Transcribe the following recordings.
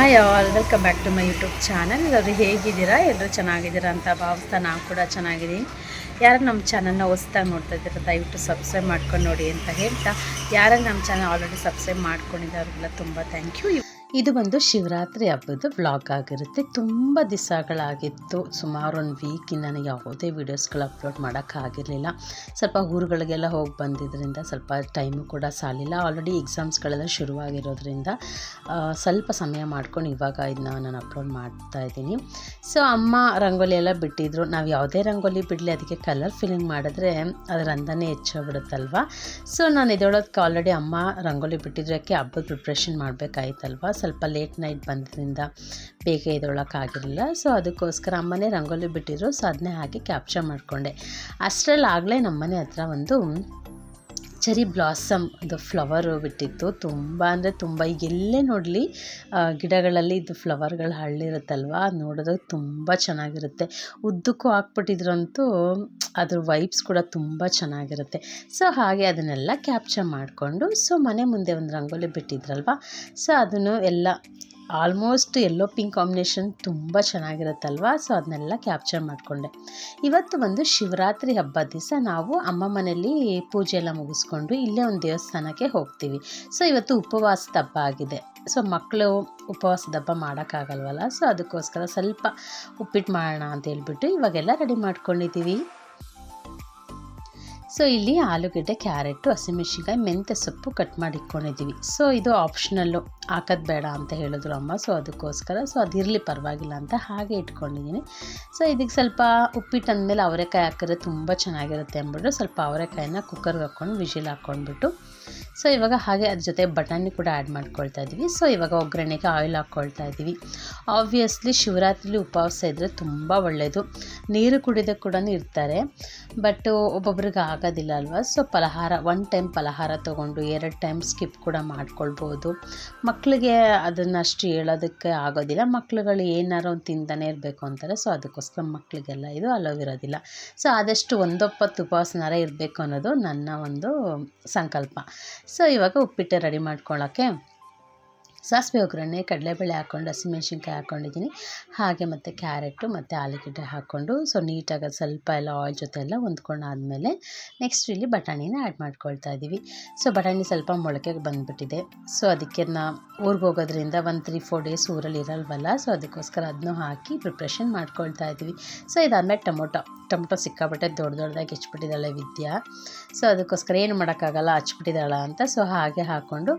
Hi all, welcome back to my YouTube channel. ಎಲ್ಲರೂ ಹೇಗಿದ್ದೀರಾ? ಎಲ್ಲರೂ ಚೆನ್ನಾಗಿದ್ದೀರಾ ಅಂತ ಭಾವಿಸ್ತಾ ನಾವು ಕೂಡ ಚೆನ್ನಾಗಿದ್ದೀನಿ. ಯಾರು ನಮ್ಮ ಚಾನಲ್ನ ಹೊಸ್ದಾಗಿ ನೋಡ್ತಾ ಇದ್ದೀರಾ ದಯವಿಟ್ಟು ಸಬ್ಸ್ಕ್ರೈಬ್ ಮಾಡ್ಕೊಂಡು ನೋಡಿ ಅಂತ ಹೇಳ್ತಾ, ಯಾರು ನಮ್ಮ ಚಾನಲ್ ಆಲ್ರೆಡಿ ಸಬ್ಸ್ಕ್ರೈಬ್ ಮಾಡ್ಕೊಂಡಿದ್ದಾರೆ ಅವರಿಗೆಲ್ಲ ತುಂಬ ಥ್ಯಾಂಕ್ ಯು. ಇದು ಬಂದು ಶಿವರಾತ್ರಿ ಹಬ್ಬದ ವ್ಲಾಗ್ ಆಗಿರುತ್ತೆ. ತುಂಬ ದಿವಸಗಳಾಗಿತ್ತು, ಸುಮಾರು ಒಂದು ವೀಕಿಂದ ನನಗೆ ಯಾವುದೇ ವೀಡಿಯೋಸ್ಗಳು ಅಪ್ಲೋಡ್ ಮಾಡೋಕ್ಕಾಗಿರಲಿಲ್ಲ. ಸ್ವಲ್ಪ ಊರುಗಳಿಗೆಲ್ಲ ಹೋಗಿ ಬಂದಿದ್ದರಿಂದ ಸ್ವಲ್ಪ ಟೈಮು ಕೂಡ ಸಾಲಿಲ್ಲ. ಆಲ್ರೆಡಿ ಎಕ್ಸಾಮ್ಸ್ಗಳೆಲ್ಲ ಶುರುವಾಗಿರೋದ್ರಿಂದ ಸ್ವಲ್ಪ ಸಮಯ ಮಾಡ್ಕೊಂಡು ಇವಾಗ ಇದನ್ನ ನಾನು ಅಪ್ಲೋಡ್ ಮಾಡ್ತಾಯಿದ್ದೀನಿ. ಸೊ ಅಮ್ಮ ರಂಗೋಲಿ ಎಲ್ಲ ಬಿಟ್ಟಿದ್ರು. ನಾವು ಯಾವುದೇ ರಂಗೋಲಿ ಬಿಡಲಿ ಅದಕ್ಕೆ ಕಲರ್ ಫಿಲ್ಲಿಂಗ್ ಮಾಡಿದ್ರೆ ಅದರ ಅಂದನೇ ಹೆಚ್ಚೋಗ್ಬಿಡುತ್ತಲ್ವ. ಸೊ ನಾನು ಇದೊಳಕ್ಕೆ ಆಲ್ರೆಡಿ ಅಮ್ಮ ರಂಗೋಲಿ ಬಿಟ್ಟಿದ್ದಕ್ಕೆ ಹಬ್ಬದ ಪ್ರಿಪ್ರೇಷನ್ ಮಾಡಬೇಕಾಯ್ತಲ್ವ. ಸ್ವಲ್ಪ ಲೇಟ್ ನೈಟ್ ಬಂದ್ರಿಂದ ಬೇಗ ಇದೊಳಕ್ಕಾಗಿರಲಿಲ್ಲ. ಸೊ ಅದಕ್ಕೋಸ್ಕರ ಅಮ್ಮನೇ ರಂಗೋಲಿ ಬಿಟ್ಟಿದ್ರು. ಸೊ ಅದನ್ನೇ ಹಾಕಿ ಕ್ಯಾಪ್ಚರ್ ಮಾಡಿಕೊಂಡೆ. ಅಷ್ಟರಲ್ಲಿ ಆಗಲೇ ನಮ್ಮನೆ ಹತ್ರ ಒಂದು ಚೆರಿ ಬ್ಲಾಸಮ್ ಅದು ಫ್ಲವರು ಬಿಟ್ಟಿತ್ತು. ತುಂಬ ಅಂದರೆ ತುಂಬ, ಈಗ ಎಲ್ಲೇ ನೋಡಲಿ ಗಿಡಗಳಲ್ಲಿ ಇದು ಫ್ಲವರ್ಗಳು ಹಳ್ಳಿರುತ್ತಲ್ವ, ನೋಡೋದಕ್ಕೆ ತುಂಬ ಚೆನ್ನಾಗಿರುತ್ತೆ. ಉದ್ದಕ್ಕೂ ಹಾಕ್ಬಿಟ್ಟಿದ್ರಂತೂ ಅದ್ರ ವೈಬ್ಸ್ ಕೂಡ ತುಂಬ ಚೆನ್ನಾಗಿರುತ್ತೆ. ಸೊ ಹಾಗೆ ಅದನ್ನೆಲ್ಲ ಕ್ಯಾಪ್ಚರ್ ಮಾಡಿಕೊಂಡು, ಸೊ ಮನೆ ಮುಂದೆ ಒಂದು ರಂಗೋಲಿ ಬಿಟ್ಟಿದ್ರಲ್ವ, ಸೊ ಅದನ್ನು ಎಲ್ಲ ಆಲ್ಮೋಸ್ಟ್ ಯೆಲ್ಲೋ ಪಿಂಕ್ ಕಾಂಬಿನೇಷನ್ ತುಂಬ ಚೆನ್ನಾಗಿರುತ್ತಲ್ವ. ಸೊ ಅದನ್ನೆಲ್ಲ ಕ್ಯಾಪ್ಚರ್ ಮಾಡಿಕೊಂಡೆ. ಇವತ್ತು ಒಂದು ಶಿವರಾತ್ರಿ ಹಬ್ಬದ ದಿವಸ ನಾವು ಅಮ್ಮ ಮನೆಯಲ್ಲಿ ಪೂಜೆ ಎಲ್ಲ ಮುಗಿಸ್ಕೊಂಡು ಇಲ್ಲೇ ಒಂದು ದೇವಸ್ಥಾನಕ್ಕೆ ಹೋಗ್ತೀವಿ. ಸೊ ಇವತ್ತು ಉಪವಾಸದ ಹಬ್ಬ ಆಗಿದೆ. ಸೊ ಮಕ್ಕಳು ಉಪವಾಸದ ಹಬ್ಬ ಮಾಡೋಕ್ಕಾಗಲ್ವಲ್ಲ, ಸೊ ಅದಕ್ಕೋಸ್ಕರ ಸ್ವಲ್ಪ ಉಪ್ಪಿಟ್ಟು ಮಾಡೋಣ ಅಂತ ಹೇಳ್ಬಿಟ್ಟು ಇವಾಗೆಲ್ಲ ರೆಡಿ ಮಾಡ್ಕೊಂಡಿದ್ದೀವಿ. ಸೊ ಇಲ್ಲಿ ಆಲೂಗಡ್ಡೆ, ಕ್ಯಾರೆಟು, ಹಸಿಮೆಣಸಿನ್ಕಾಯಿ, ಮೆಂತ್ಯ ಸೊಪ್ಪು ಕಟ್ ಮಾಡಿ ಇಟ್ಕೊಂಡಿದ್ದೀವಿ. ಸೊ ಇದು ಆಪ್ಷನಲ್ಲು, ಹಾಕೋದು ಬೇಡ ಅಂತ ಹೇಳಿದ್ರು ಅಮ್ಮ. ಸೊ ಅದಕ್ಕೋಸ್ಕರ ಸೊ ಅದಿರಲಿ ಪರವಾಗಿಲ್ಲ ಅಂತ ಹಾಗೆ ಇಟ್ಕೊಂಡಿದ್ದೀನಿ. ಸೊ ಇದಕ್ಕೆ ಸ್ವಲ್ಪ ಉಪ್ಪಿಟ್ಟು ಅಂದಮೇಲೆ ಅವರೆಕಾಯಿ ಹಾಕಿದ್ರೆ ತುಂಬ ಚೆನ್ನಾಗಿರುತ್ತೆ ಅಂದ್ಬಿಟ್ಟು ಸ್ವಲ್ಪ ಅವರೆಕಾಯಿನ ಕುಕ್ಕರ್ಗೆ ಹಾಕ್ಕೊಂಡು ವಿಷಿಲ್ ಹಾಕ್ಕೊಂಡ್ಬಿಟ್ಟು, ಸೊ ಇವಾಗ ಹಾಗೆ ಅದ್ರ ಜೊತೆ ಬಟಾಣಿ ಕೂಡ ಆ್ಯಡ್ ಮಾಡ್ಕೊಳ್ತಾ ಇದ್ದೀವಿ. ಸೊ ಇವಾಗ ಒಗ್ಗರಣೆಗೆ ಆಯಿಲ್ ಹಾಕ್ಕೊಳ್ತಾ ಇದ್ದೀವಿ. ಆಬ್ವಿಯಸ್ಲಿ ಶಿವರಾತ್ರಿಲಿ ಉಪವಾಸ ಇದ್ದರೆ ತುಂಬ ಒಳ್ಳೆಯದು. ನೀರು ಕುಡಿಯೋದಕ್ಕೆ ಕೂಡ ಇರ್ತಾರೆ, ಬಟ್ ಒಬ್ಬೊಬ್ರಿಗೆ ಆಗೋದಿಲ್ಲ ಅಲ್ವಾ. ಸೊ ಫಲಹಾರ, 1 ಟೈಮ್ ಫಲಹಾರ ತೊಗೊಂಡು 2 ಟೈಮ್ ಸ್ಕಿಪ್ ಕೂಡ ಮಾಡ್ಕೊಳ್ಬೋದು. ಮಕ್ಕಳಿಗೆ ಅದನ್ನು ಅಷ್ಟು ಹೇಳೋದಕ್ಕೆ ಆಗೋದಿಲ್ಲ. ಮಕ್ಳುಗಳು ಏನಾರು ಒಂದು ತಿಂತಾನೆ ಇರಬೇಕು ಅಂತಾರೆ. ಸೊ ಅದಕ್ಕೋಸ್ಕರ ಮಕ್ಕಳಿಗೆಲ್ಲ ಇದು ಅಲೋವಿರೋದಿಲ್ಲ. ಸೊ ಆದಷ್ಟು ಒಂದೊಪ್ಪತ್ತು ಉಪವಾಸನಾರ ಇರಬೇಕು ಅನ್ನೋದು ನನ್ನ ಒಂದು ಸಂಕಲ್ಪ. ಸೊ ಇವಾಗ ಉಪ್ಪಿಟ್ಟು ರೆಡಿ ಮಾಡ್ಕೊಳ್ಳೋಕ್ಕೆ ಸಾಸಿವೆ, ಒಗ್ಗರಣೆ, ಕಡಲೆಬೇಳೆ ಹಾಕ್ಕೊಂಡು ಹಸಿಮೆಣ್ಸಿನ್ಕಾಯಿ ಹಾಕ್ಕೊಂಡಿದ್ದೀನಿ. ಹಾಗೆ ಮತ್ತು ಕ್ಯಾರೆಟು ಮತ್ತು ಆಲೂಗಡ್ಡೆ ಹಾಕ್ಕೊಂಡು ಸೊ ನೀಟಾಗಿ ಸ್ವಲ್ಪ ಎಲ್ಲ ಆಯಿಲ್ ಜೊತೆ ಎಲ್ಲ ಹೊಂದ್ಕೊಂಡಾದಮೇಲೆ ನೆಕ್ಸ್ಟ್ ಇಲ್ಲಿ ಬಟಾಣಿನ ಆ್ಯಡ್ ಮಾಡ್ಕೊಳ್ತಾ ಇದ್ದೀವಿ. ಸೊ ಬಟಾಣಿ ಸ್ವಲ್ಪ ಮೊಳಕೆಗೆ ಬಂದುಬಿಟ್ಟಿದೆ. ಸೊ ಅದಕ್ಕೆ ಊರಿಗೆ ಹೋಗೋದ್ರಿಂದ ಒಂದು 3-4 ಡೇಸ್ ಊರಲ್ಲಿ ಇರಲ್ವಲ್ಲ. ಸೊ ಅದಕ್ಕೋಸ್ಕರ ಅದನ್ನೂ ಹಾಕಿ ಪ್ರಿಪ್ರೇಷನ್ ಮಾಡ್ಕೊಳ್ತಾ ಇದ್ದೀವಿ. ಸೊ ಇದಾದಮೇಲೆ ಟೊಮೊಟೊ ಸಿಕ್ಕಾಪಟ್ಟೆ ದೊಡ್ಡದಾಗಿ ಹೆಚ್ಚಿಬಿಟ್ಟಿದ್ದಾಳೆ ವಿದ್ಯಾ. ಸೊ ಅದಕ್ಕೋಸ್ಕರ ಏನು ಮಾಡೋಕ್ಕಾಗಲ್ಲ, ಹಚ್ಬಿಟ್ಟಿದ್ದಾಳ ಅಂತ. ಸೊ ಹಾಗೆ ಹಾಕ್ಕೊಂಡು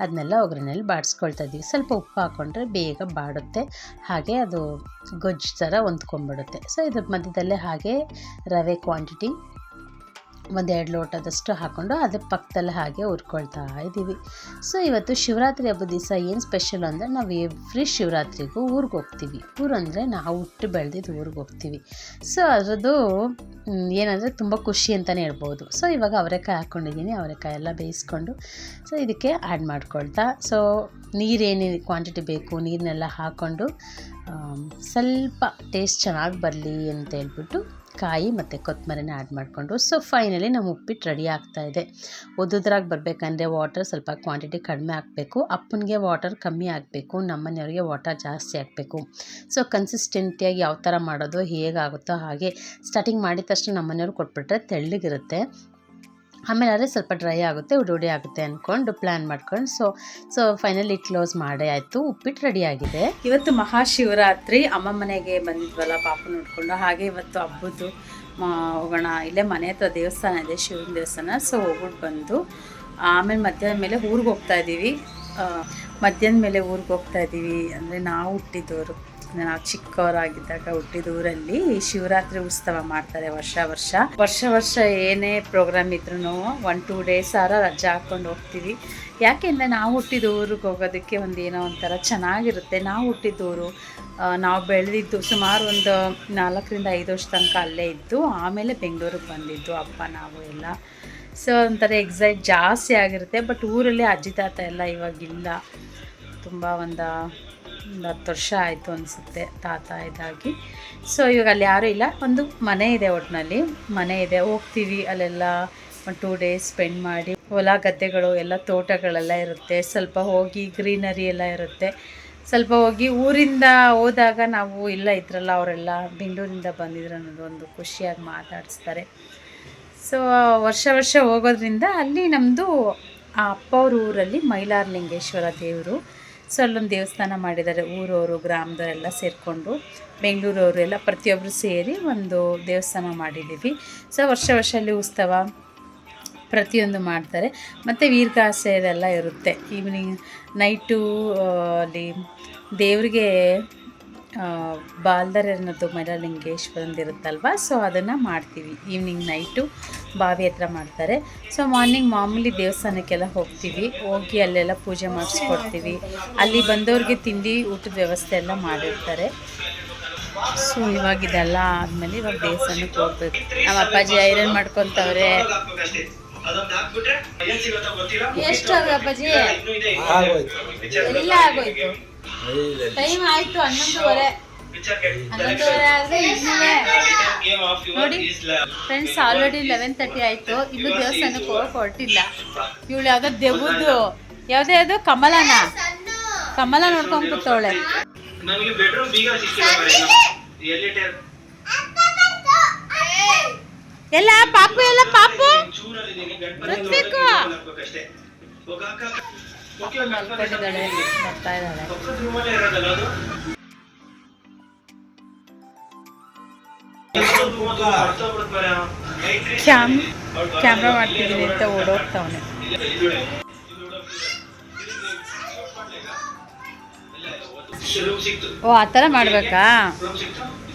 ಅದನ್ನೆಲ್ಲ ಒಗ್ಗರಣೆಯಲ್ಲಿ ಬಾಡಿಸ್ಕೊಳ್ತಾ ಇದ್ದೀವಿ. ಸ್ವಲ್ಪ ಉಪ್ಪು ಹಾಕ್ಕೊಂಡ್ರೆ ಬೇಗ ಬಾಡುತ್ತೆ, ಹಾಗೆ ಅದು ಗೊಜ್ಜು ಥರ ಹೊಂದ್ಕೊಂಡ್ಬಿಡುತ್ತೆ. ಸೊ ಇದ್ರ ಮಧ್ಯದಲ್ಲೇ ಹಾಗೆ ರವೆ ಕ್ವಾಂಟಿಟಿ 1-2 ಲೋಟದಷ್ಟು ಹಾಕ್ಕೊಂಡು ಅದ್ರ ಪಕ್ಕದಲ್ಲೇ ಹಾಗೆ ಹುರ್ಕೊಳ್ತಾ ಇದ್ದೀವಿ. ಸೊ ಇವತ್ತು ಶಿವರಾತ್ರಿ ಹಬ್ಬದ ದಿವಸ ಏನು ಸ್ಪೆಷಲ್ ಅಂದರೆ, ನಾವು ಎವ್ರಿ ಶಿವರಾತ್ರಿಗೂ ಊರಿಗೆ ಹೋಗ್ತೀವಿ. ಊರಂದರೆ ನಾವು ಹುಟ್ಟು ಬೆಳೆದಿದ್ದು ಊರಿಗೆ ಹೋಗ್ತೀವಿ. ಸೊ ಅದರದ್ದು ಏನಂದರೆ ತುಂಬ ಖುಷಿ ಅಂತಲೇ ಹೇಳ್ಬೋದು. ಸೊ ಇವಾಗ ಅವರೆಕಾಯಿ ಹಾಕ್ಕೊಂಡಿದ್ದೀನಿ. ಅವರೆಕಾಯಿ ಎಲ್ಲ ಬೇಯಿಸ್ಕೊಂಡು ಸೊ ಇದಕ್ಕೆ ಆ್ಯಡ್ ಮಾಡ್ಕೊಳ್ತಾ, ಸೊ ನೀರೇನು ಕ್ವಾಂಟಿಟಿ ಬೇಕು ನೀರನ್ನೆಲ್ಲ ಹಾಕ್ಕೊಂಡು ಸ್ವಲ್ಪ ಟೇಸ್ಟ್ ಚೆನ್ನಾಗಿ ಬರಲಿ ಅಂತ ಹೇಳ್ಬಿಟ್ಟು ಕಾಯಿ ಮತ್ತು ಕೊತ್ತಂಬರಿನ ಆ್ಯಡ್ ಮಾಡಿಕೊಂಡು, ಸೊ ಫೈನಲಿ ನಮ್ಮ ಉಪ್ಪಿಟ್ಟು ರೆಡಿ ಆಗ್ತಾಯಿದೆ. ಉದ್ದುದ್ರಾಗಿ ಬರಬೇಕಂದ್ರೆ ವಾಟರ್ ಸ್ವಲ್ಪ ಕ್ವಾಂಟಿಟಿ ಕಡಿಮೆ ಹಾಕಬೇಕು. ಅಪ್ಪನಿಗೆ ವಾಟರ್ ಕಮ್ಮಿ ಹಾಕಬೇಕು, ನಮ್ಮನೆಯವ್ರಿಗೆ ವಾಟರ್ ಜಾಸ್ತಿ ಹಾಕಬೇಕು. ಸೊ ಕನ್ಸಿಸ್ಟೆಂಟಿಯಾಗಿ ಯಾವ ಥರ ಮಾಡೋದು ಹೇಗಾಗುತ್ತೋ ಹಾಗೆ ಸ್ಟಾರ್ಟಿಂಗ್ ಮಾಡಿದ ತಕ್ಷಣ ನಮ್ಮನೆಯವ್ರು ಕೊಟ್ಬಿಟ್ರೆ ತೆಳ್ಳಗಿರುತ್ತೆ, ಆಮೇಲೆ ಆದರೆ ಸ್ವಲ್ಪ ಡ್ರೈ ಆಗುತ್ತೆ, ಉಡಿ ಆಗುತ್ತೆ ಅಂದ್ಕೊಂಡು ಪ್ಲ್ಯಾನ್ ಮಾಡ್ಕೊಂಡು ಸೊ ಫೈನಲಿ ಕ್ಲೋಸ್ ಮಾಡೇ ಆಯಿತು. ಉಪ್ಪಿಟ್ಟು ರೆಡಿಯಾಗಿದೆ. ಇವತ್ತು ಮಹಾಶಿವರಾತ್ರಿ, ಅಮ್ಮ ಮನೆಗೆ ಬಂದಿದ್ವಲ್ಲ ಪಾಪ ನೋಡಿಕೊಂಡು. ಹಾಗೆ ಇವತ್ತು ಹಬ್ಬದ್ದು ಹೋಗೋಣ, ಇಲ್ಲೇ ಮನೆ ಹತ್ರ ದೇವಸ್ಥಾನ ಇದೆ, ಶಿವನ ದೇವಸ್ಥಾನ. ಸೊ ಹೋಗ್ಬಿಟ್ಟು ಬಂದು ಆಮೇಲೆ ಮಧ್ಯಾಹ್ನ ಮೇಲೆ ಊರಿಗೆ ಹೋಗ್ತಾಯಿದ್ದೀವಿ. ಅಂದರೆ ನಾವು ಹುಟ್ಟಿದವರು, ನಾವು ಚಿಕ್ಕವರಾಗಿದ್ದಾಗ ಹುಟ್ಟಿದ ಊರಲ್ಲಿ ಶಿವರಾತ್ರಿ ಉತ್ಸವ ಮಾಡ್ತಾರೆ ವರ್ಷ ಏನೇ ಪ್ರೋಗ್ರಾಮ್ ಇದ್ರೂ 1-2 ಡೇಸ್ ರಜಾ ಹಾಕ್ಕೊಂಡು ಹೋಗ್ತೀವಿ. ಯಾಕೆಂದರೆ ನಾವು ಹುಟ್ಟಿದ ಊರಿಗೆ ಹೋಗೋದಕ್ಕೆ ಏನೋ ಒಂಥರ ಚೆನ್ನಾಗಿರುತ್ತೆ. ನಾವು ಹುಟ್ಟಿದೂರು, ನಾವು ಬೆಳೆದಿದ್ದು ಸುಮಾರು ಒಂದು 4-5 ವರ್ಷ ತನಕ ಅಲ್ಲೇ ಇದ್ದು, ಆಮೇಲೆ ಬೆಂಗಳೂರಿಗೆ ಬಂದಿದ್ದು ಅಪ್ಪ ನಾವು ಎಲ್ಲ. ಸೊ ಒಂಥರ ಎಕ್ಸೈಟ್ ಜಾಸ್ತಿ ಆಗಿರುತ್ತೆ. ಬಟ್ ಊರಲ್ಲಿ ಅಜ್ಜಿ ತಾತ ಎಲ್ಲ ಇವಾಗಿಲ್ಲ, ತುಂಬ ಒಂದು 10 ವರ್ಷ ಆಯಿತು ಅನಿಸುತ್ತೆ ತಾತ ಇದಾಗಿ. ಸೊ ಇವಾಗ ಅಲ್ಲಿ ಯಾರೂ ಇಲ್ಲ, ಒಂದು ಮನೆ ಇದೆ, ಒಟ್ಟಿನಲ್ಲಿ ಮನೆ ಇದೆ, ಹೋಗ್ತೀವಿ ಅಲ್ಲೆಲ್ಲ. ಒಂದು 2 ಡೇಸ್ ಸ್ಪೆಂಡ್ ಮಾಡಿ, ಹೊಲ ಗದ್ದೆಗಳು ಎಲ್ಲ ತೋಟಗಳೆಲ್ಲ ಇರುತ್ತೆ, ಸ್ವಲ್ಪ ಹೋಗಿ ಗ್ರೀನರಿ ಎಲ್ಲ ಇರುತ್ತೆ. ಸ್ವಲ್ಪ ಹೋಗಿ ಊರಿಂದ ಹೋದಾಗ ನಾವು ಇಲ್ಲ ಇದ್ರಲ್ಲ ಅವರೆಲ್ಲ ಬೆಂಗಳೂರಿಂದ ಬಂದಿದ್ರು ಅನ್ನೋದು ಒಂದು ಖುಷಿಯಾಗಿ ಮಾತಾಡಿಸ್ತಾರೆ. ಸೊ ವರ್ಷ ಹೋಗೋದ್ರಿಂದ ಅಲ್ಲಿ ನಮ್ಮದು ಆ ಅಪ್ಪವ್ರ ಊರಲ್ಲಿ ಮೈಲಾರಲಿಂಗೇಶ್ವರ ದೇವರು. ಸೊ ಅಲ್ಲೊಂದು ದೇವಸ್ಥಾನ ಮಾಡಿದ್ದಾರೆ. ಊರವರು ಗ್ರಾಮದವರೆಲ್ಲ ಸೇರಿಕೊಂಡು ಬೆಂಗಳೂರವರೆಲ್ಲ ಪ್ರತಿಯೊಬ್ಬರು ಸೇರಿ ಒಂದು ದೇವಸ್ಥಾನ ಮಾಡಿದ್ದೀವಿ. ಸೊ ವರ್ಷ ಅಲ್ಲಿ ಉತ್ಸವ ಪ್ರತಿಯೊಂದು ಮಾಡ್ತಾರೆ. ಮತ್ತು ವೀರಗಾಸೆ ಇದೆಲ್ಲ ಇರುತ್ತೆ. ಈವ್ನಿಂಗ್ ನೈಟು ಅಲ್ಲಿ ದೇವರಿಗೆ ಬಾಲ್ದರೆ ಅನ್ನೋದು ಮೈಲಾರಲಿಂಗೇಶ್ವರಂದು ಇರುತ್ತಲ್ವ. ಸೊ ಅದನ್ನು ಮಾಡ್ತೀವಿ. ಈವ್ನಿಂಗ್ ನೈಟು ಬಾವಿ ಹತ್ರ ಮಾಡ್ತಾರೆ. ಸೊ ಮಾರ್ನಿಂಗ್ ಮಾಮೂಲಿ ದೇವಸ್ಥಾನಕ್ಕೆಲ್ಲ ಹೋಗ್ತೀವಿ. ಹೋಗಿ ಅಲ್ಲೆಲ್ಲ ಪೂಜೆ ಮಾಡಿಸ್ಕೊಡ್ತೀವಿ. ಅಲ್ಲಿ ಬಂದವ್ರಿಗೆ ತಿಂಡಿ ಊಟದ ವ್ಯವಸ್ಥೆ ಎಲ್ಲ ಮಾಡಿರ್ತಾರೆ. ಸೊ ಇವಾಗ ಇದೆಲ್ಲ ಆದಮೇಲೆ ಇವಾಗ ದೇವಸ್ಥಾನಕ್ಕೆ ಹೋಗ್ಬೇಕು. ನಮ್ಮ ಅಪ್ಪಾಜಿ ಐರನ್ ಮಾಡ್ಕೊತವ್ರೆ. ಎಷ್ಟು ಅಪ್ಪಾಜಿ? ಎಲ್ಲ ಆಗೋಯ್ತು. ಟೈಮ್ ಆಯ್ತು 11:30. 11:30 ಆದರೆ ನೋಡಿ ಫ್ರೆಂಡ್ಸ್, ಆಲ್ರೆಡಿ 11:30 ಆಯಿತು. ಇನ್ನೂ ದೇವಸ್ಥಾನಕ್ಕೆ ಹೋಗಕ್ಕೆ ಹೊರಟಿಲ್ಲ. ಇವಳು ಯಾವುದೋ ದೆವ್ವದ್ದು ಯಾವುದೇ ಕಮಲ ನೋಡ್ಕೊಂಡು ಕೂತವಳೆ. ಎಲ್ಲ ಪಾಪು ಋತ್ವಿಕು ಮಲ್ಕೊಂಡಿದ್ದಾಳೆ, ಬರ್ತಾ ಇದ್ದಾಳೆ. ಕ್ಯಾಮ್ರಾ ಮಾಡ್ತಿದ್ದೀನಿ ಅಂತ ಓಡೋಗ್ತಾವನೆ. ಓ ಆ ಥರ ಮಾಡ್ಬೇಕಾ?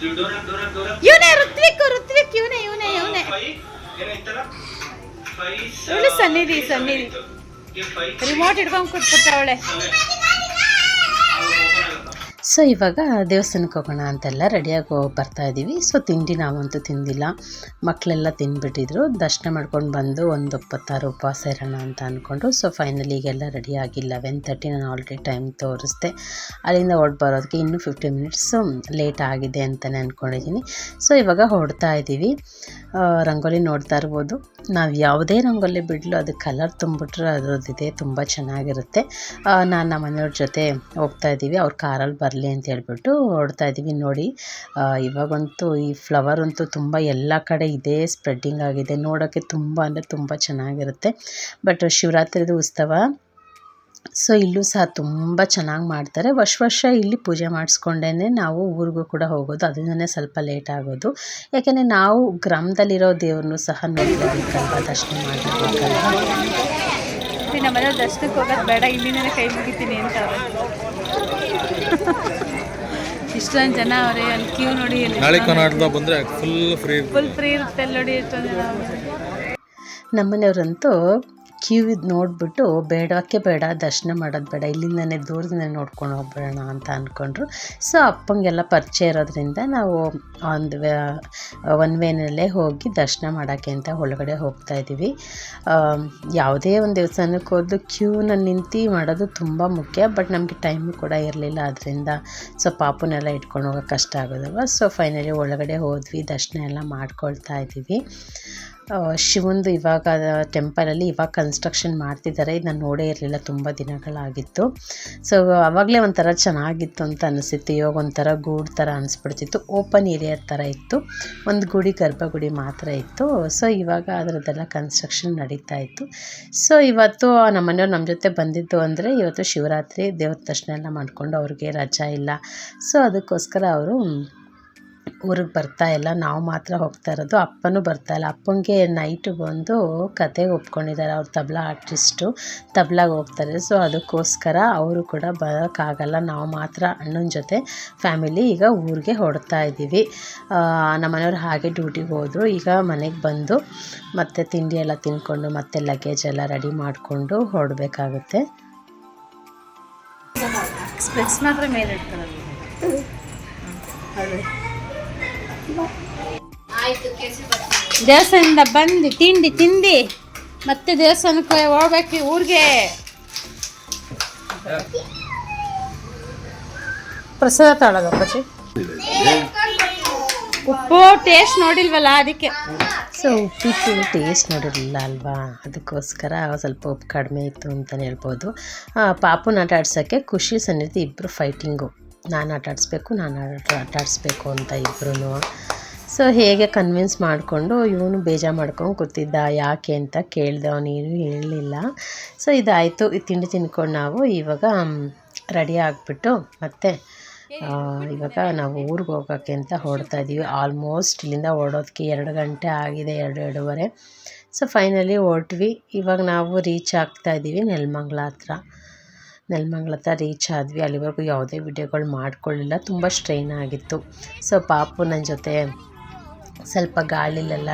ಇವನೇ ಋತ್ವಿಕ್ ಇವನೇ ಇವಳು ಸನ್ನಿಧಿ ರಿಮೋಟ್ ಹಿಡ್ಕೊಂಡು ಕೂತ್ಬಿಟ್ಟವಳೆ. ಸೊ ಇವಾಗ ದೇವಸ್ಥಾನಕ್ಕೆ ಹೋಗೋಣ ಅಂತೆಲ್ಲ ರೆಡಿಯಾಗಿ ಬರ್ತಾ ಇದ್ದೀವಿ. ಸೊ ತಿಂಡಿ ನಾವಂತೂ ತಿಂದಿಲ್ಲ, ಮಕ್ಕಳೆಲ್ಲ ತಿಂದ್ಬಿಟ್ಟಿದ್ರು. ದರ್ಶನ ಮಾಡ್ಕೊಂಡು ಬಂದು ಒಂದು 26 ಉಪವಾಸ ಇರೋಣ ಅಂತ ಅಂದ್ಕೊಂಡ್ರು. ಸೊ ಫೈನಲಿ ಈಗೆಲ್ಲ ರೆಡಿಯಾಗಿ 11:30 ನಾನು ಆಲ್ರೆಡಿ ಟೈಮ್ ತೋರಿಸ್ದೆ. ಅಲ್ಲಿಂದ ಬರೋದಕ್ಕೆ ಇನ್ನೂ 15 ಮಿನಿಟ್ಸು ಲೇಟ್ ಆಗಿದೆ ಅಂತಲೇ ಅಂದ್ಕೊಂಡಿದ್ದೀನಿ. ಸೊ ಇವಾಗ ಹೊರಡ್ತಾ ಇದ್ದೀವಿ. ರಂಗೋಲಿ ನೋಡ್ತಾ ಇರ್ಬೋದು. ನಾವು ಯಾವುದೇ ರಂಗೋಲಿ ಬಿಡಲು ಅದು ಕಲರ್ ತುಂಬಿಟ್ರೆ ಅದರದ್ದಿದೆ ತುಂಬ ಚೆನ್ನಾಗಿರುತ್ತೆ. ನಾನು ನಮ್ಮ ಮನೆಯವ್ರ ಜೊತೆ ಹೋಗ್ತಾ ಇದ್ದೀವಿ. ಅವ್ರ ಕಾರಲ್ಲಿ ಬರಲಿ ಅಂತ ಹೇಳ್ಬಿಟ್ಟು ಹೊರಡ್ತಾ ಇದ್ದೀವಿ. ನೋಡಿ ಇವಾಗಂತೂ ಈ ಫ್ಲವರ್ ಅಂತೂ ತುಂಬ ಎಲ್ಲ ಕಡೆ ಇದೇ ಸ್ಪ್ರೆಡ್ಡಿಂಗ್ ಆಗಿದೆ. ನೋಡೋಕ್ಕೆ ತುಂಬ ಅಂದರೆ ತುಂಬ ಚೆನ್ನಾಗಿರುತ್ತೆ. ಬಟ್ ಶಿವರಾತ್ರಿದು ಉತ್ಸವ ಸೊ ಇಲ್ಲೂ ಸಹ ತುಂಬ ಚೆನ್ನಾಗಿ ಮಾಡ್ತಾರೆ. ವರ್ಷ ಇಲ್ಲಿ ಪೂಜೆ ಮಾಡಿಸ್ಕೊಂಡೇ ನಾವು ಊರಿಗೂ ಕೂಡ ಹೋಗೋದು. ಅದರಿಂದನೇ ಸ್ವಲ್ಪ ಲೇಟ್ ಆಗೋದು. ಯಾಕೆಂದರೆ ನಾವು ಗ್ರಾಮದಲ್ಲಿರೋ ದೇವ್ರನ್ನೂ ಸಹ ನೋಡಲೇಬೇಕಲ್ವ, ದರ್ಶನ ಮಾಡಬೇಕಲ್ವ. ನಮ್ಮನೆ ದರ್ಶನಕ್ಕೆ ಹೋಗೋದು ಬೇಡ, ಇಲ್ಲಿಂದನೇ ಕೈ ಮುಗಿತೀನಿ ಅಂತ ಇಷ್ಟೊಂದು ಜನ ಅವರೇ. ಅಲ್ಲಿ ಕ್ಯೂ ನೋಡಿ, ಬಂದರೆ ಫುಲ್ ಫ್ರೀ ಇರುತ್ತೆ ನೋಡಿ. ಎಷ್ಟೊಂದು ಜನ ನಮ್ಮನೆಯವರಂತೂ ಕ್ಯೂ ನೋಡಿಬಿಟ್ಟು ಬೇಡ ದರ್ಶನ ಮಾಡೋದು ಬೇಡ, ಇಲ್ಲಿಂದನೇ ದೂರದಿಂದ ನೋಡ್ಕೊಂಡು ಹೋಗ್ಬೇಡ ಅಂತ ಅಂದ್ಕೊಂಡ್ರು. ಸೊ ಅಪ್ಪಂಗೆಲ್ಲ ಪರಿಚಯ ಇರೋದ್ರಿಂದ ನಾವು ಒನ್ ವೇನಲ್ಲೇ ಹೋಗಿ ದರ್ಶನ ಮಾಡೋಕ್ಕೆ ಅಂತ ಒಳಗಡೆ ಹೋಗ್ತಾ ಇದ್ದೀವಿ. ಯಾವುದೇ ಒಂದು ದೇವಸ್ಥಾನಕ್ಕೆ ಹೋದ್ಲು ಕ್ಯೂನಲ್ಲಿ ನಿಂತು ಮಾಡೋದು ತುಂಬ ಮುಖ್ಯ. ಬಟ್ ನಮಗೆ ಟೈಮು ಕೂಡ ಇರಲಿಲ್ಲ. ಅದರಿಂದ ಸೊ ಪಾಪುನೆಲ್ಲ ಇಟ್ಕೊಂಡು ಹೋಗೋಕೆ ಕಷ್ಟ ಆಗೋದಲ್ವ. ಸೊ ಫೈನಲಿ ಒಳಗಡೆ ಹೋದ್ವಿ, ದರ್ಶನ ಎಲ್ಲ ಮಾಡ್ಕೊಳ್ತಾ ಇದ್ದೀವಿ. ಶಿವಂದು ಇವಾಗ ಟೆಂಪಲಲ್ಲಿ ಇವಾಗ ಕನ್ಸ್ಟ್ರಕ್ಷನ್ ಮಾಡ್ತಿದ್ದಾರೆ. ಇದು ನಾನು ನೋಡೇ ಇರಲಿಲ್ಲ, ತುಂಬ ದಿನಗಳಾಗಿತ್ತು. ಸೊ ಆವಾಗಲೇ ಒಂಥರ ಚೆನ್ನಾಗಿತ್ತು ಅಂತ ಅನಿಸಿತ್ತು. ಇವಾಗ ಒಂಥರ ಗೂಡು ಥರ ಅನಿಸ್ಬಿಡ್ತಿತ್ತು. ಓಪನ್ ಏರಿಯಾ ಥರ ಇತ್ತು. ಒಂದು ಗರ್ಭಗುಡಿ ಮಾತ್ರ ಇತ್ತು. ಸೊ ಇವಾಗ ಅದರದ್ದೆಲ್ಲ ಕನ್ಸ್ಟ್ರಕ್ಷನ್ ನಡೀತಾ ಇತ್ತು. ಸೊ ಇವತ್ತು ನಮ್ಮ ಮನೆಯವ್ರು ನಮ್ಮ ಜೊತೆ ಬಂದಿದ್ದು ಅಂದರೆ ಇವತ್ತು ಶಿವರಾತ್ರಿ, ದೇವ್ರ ದರ್ಶನ ಎಲ್ಲ ಮಾಡಿಕೊಂಡು ಅವ್ರಿಗೆ ರಜಾ ಇಲ್ಲ. ಸೊ ಅದಕ್ಕೋಸ್ಕರ ಅವರು ಊರಿಗೆ ಬರ್ತಾ ಇಲ್ಲ. ನಾವು ಮಾತ್ರ ಹೋಗ್ತಾ ಇರೋದು. ಅಪ್ಪನೂ ಬರ್ತಾ ಇಲ್ಲ. ಅಪ್ಪನಿಗೆ ನೈಟು ಬಂದು ಕತೆಗೆ ಒಪ್ಕೊಂಡಿದ್ದಾರೆ. ಅವ್ರು ತಬಲಾ ಆರ್ಟಿಸ್ಟು, ತಬಲಾಗೆ ಹೋಗ್ತಾರೆ. ಸೊ ಅದಕ್ಕೋಸ್ಕರ ಅವರು ಕೂಡ ಬರೋಕ್ಕಾಗಲ್ಲ. ನಾವು ಮಾತ್ರ ಅಣ್ಣನ ಜೊತೆ ಫ್ಯಾಮಿಲಿ ಈಗ ಊರಿಗೆ ಹೊರಡ್ತಾ ಇದ್ದೀವಿ. ನಮ್ಮ ಮನೆಯವ್ರು ಹಾಗೆ ಡ್ಯೂಟಿಗೆ ಹೋದರು. ಈಗ ಮನೆಗೆ ಬಂದು ಮತ್ತೆ ತಿಂಡಿ ಎಲ್ಲ ತಿಂದ್ಕೊಂಡು ಮತ್ತೆ ಲಗೇಜ್ ಎಲ್ಲ ರೆಡಿ ಮಾಡಿಕೊಂಡು ಹೊರಡಬೇಕಾಗುತ್ತೆ. ಸ್ಪೆಕ್ಸ್ ಮಾತ್ರ ಮೇಲೆ ಇಡ್ತಾರೆ. ದೇವಸ್ಥಾನದಿಂದ ಬಂದು ತಿಂಡಿ ತಿಂದು ಮತ್ತೆ ದೇವಸ್ಥಾನಕ್ಕೆ ಹೋಗ್ಬೇಕು ಊರಿಗೆ. ಪ್ರಸಾದ ತಗೊಳ್ಳೋದಪ್ಪಾಜಿ. ಉಪ್ಪು ಟೇಸ್ಟ್ ನೋಡಿಲ್ವಲ್ಲ ಅದಕ್ಕೆ. ಸೊ ಉಪ್ಪಿಟ್ಟು ಟೇಸ್ಟ್ ನೋಡಿರಲಿಲ್ಲ ಅಲ್ವಾ, ಅದಕ್ಕೋಸ್ಕರ ಸ್ವಲ್ಪ ಉಪ್ಪು ಕಡಿಮೆ ಇತ್ತು ಅಂತಲೇ ಹೇಳ್ಬೋದು. ಪಾಪುನ ಆಟ ಆಡ್ಸೋಕ್ಕೆ ಖುಷಿ ಸನ್ನಿಧಿ ಇಬ್ಬರು ಫೈಟಿಂಗು, ನಾನು ಆಟ ಆಡಿಸ್ಬೇಕು ಅಂತ ಇಬ್ಬರೂ. ಸೊ ಹೇಗೆ ಕನ್ವಿನ್ಸ್ ಮಾಡಿಕೊಂಡು ಇವನು ಬೇಜಾರು ಮಾಡ್ಕೊಂಡು ಕೂತಿದ್ದ, ಯಾಕೆ ಅಂತ ಕೇಳಿದೆ, ಅವನೇನು ಹೇಳಲಿಲ್ಲ. ಸೊ ಇದಾಯಿತು, ಈ ತಿಂಡಿ ತಿನ್ಕೊಂಡು ನಾವು ಇವಾಗ ರೆಡಿ ಆಗಿಬಿಟ್ಟು ಮತ್ತೆ ಇವಾಗ ನಾವು ಊರಿಗೆ ಹೋಗೋಕ್ಕೆ ಅಂತ ಹೊರಡ್ತಾ ಇದ್ದೀವಿ. ಆಲ್ಮೋಸ್ಟ್ ಇಲ್ಲಿಂದ ಹೊರಡೋದಕ್ಕೆ 2 ಗಂಟೆ ಆಗಿದೆ, 2-2:30. ಸೊ ಫೈನಲಿ ಹೊರಟ್ವಿ. ಇವಾಗ ನಾವು ರೀಚ್ ಆಗ್ತಾ ಇದ್ದೀವಿ ನೆಲಮಂಗಲ ಹತ್ರ ರೀಚ್ ಆದ್ವಿ. ಅಲ್ಲಿವರೆಗೂ ಯಾವುದೇ ವಿಡಿಯೋಗಳು ಮಾಡ್ಕೊಳ್ಳಿಲ್ಲ, ತುಂಬ ಸ್ಟ್ರೈನ್ ಆಗಿತ್ತು. ಸೊ ಪಾಪು ನನ್ನ ಜೊತೆ ಸ್ವಲ್ಪ ಗಾಳಿಲೆಲ್ಲ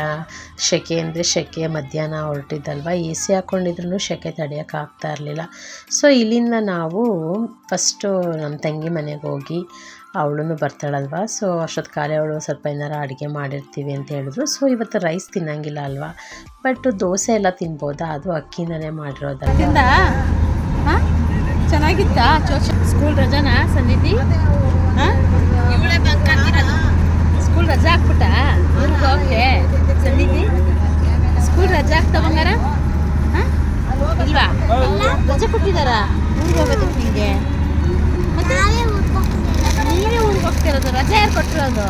ಸೆಕೆ ಅಂದರೆ ಸೆಕೆ, ಮಧ್ಯಾಹ್ನ ಹೊರಟಿದ್ದಲ್ವ, ಎ ಸಿ ಹಾಕ್ಕೊಂಡಿದ್ರೂ ಸೆಕೆ ತಡೆಯೋಕ್ಕಾಗ್ತಾ ಇರಲಿಲ್ಲ. ಸೊ ಇಲ್ಲಿಂದ ನಾವು ಫಸ್ಟು ನಮ್ಮ ತಂಗಿ ಮನೆಗೆ ಹೋಗಿ, ಅವಳು ಬರ್ತಾಳಲ್ವ, ಸೊ ಅಷ್ಟೊತ್ತು ಕಾಲೇ ಅವಳು ಸ್ವಲ್ಪ ಏನಾರು ಅಡುಗೆ ಮಾಡಿರ್ತೀವಿ ಅಂತ ಹೇಳಿದ್ರು. ಸೊ ಇವತ್ತು ರೈಸ್ ತಿನ್ನಂಗಿಲ್ಲ ಅಲ್ವಾ, ಬಟ್ ದೋಸೆ ಎಲ್ಲ ತಿನ್ಬೋದಾ, ಅದು ಅಕ್ಕಿಯಿಂದನೇ ಮಾಡಿರೋದಲ್ಲ. ಚೆನ್ನಾಗಿತ್ತಾ ಸ್ಕೂಲ್ ರಜಾನಾ ಸನ್ನಿಧಿ? ಸ್ಕೂಲ್ ರಜಾ ಹಾಕ್ಬಿಟ್ಟ ಊರಿಗೆ ಹೋಗಕ್ಕೆ ಸನ್ನಿಧಿ? ಸ್ಕೂಲ್ ರಜಾ ಆಗ್ತಾ ಬಂಗಾರ? ಇಲ್ವಾ, ರಜೆ ಕೊಟ್ಟಿದ್ದಾರಾ ಊರಿಗೆ ಹೋಗೋದಕ್ಕೆ ನಿಂಗೆ? ನೀವೇ ಊರಿಗೆ ಹೋಗ್ತಿರೋದು, ರಜೆ ಯಾರು ಕೊಟ್ಟಿರೋದು?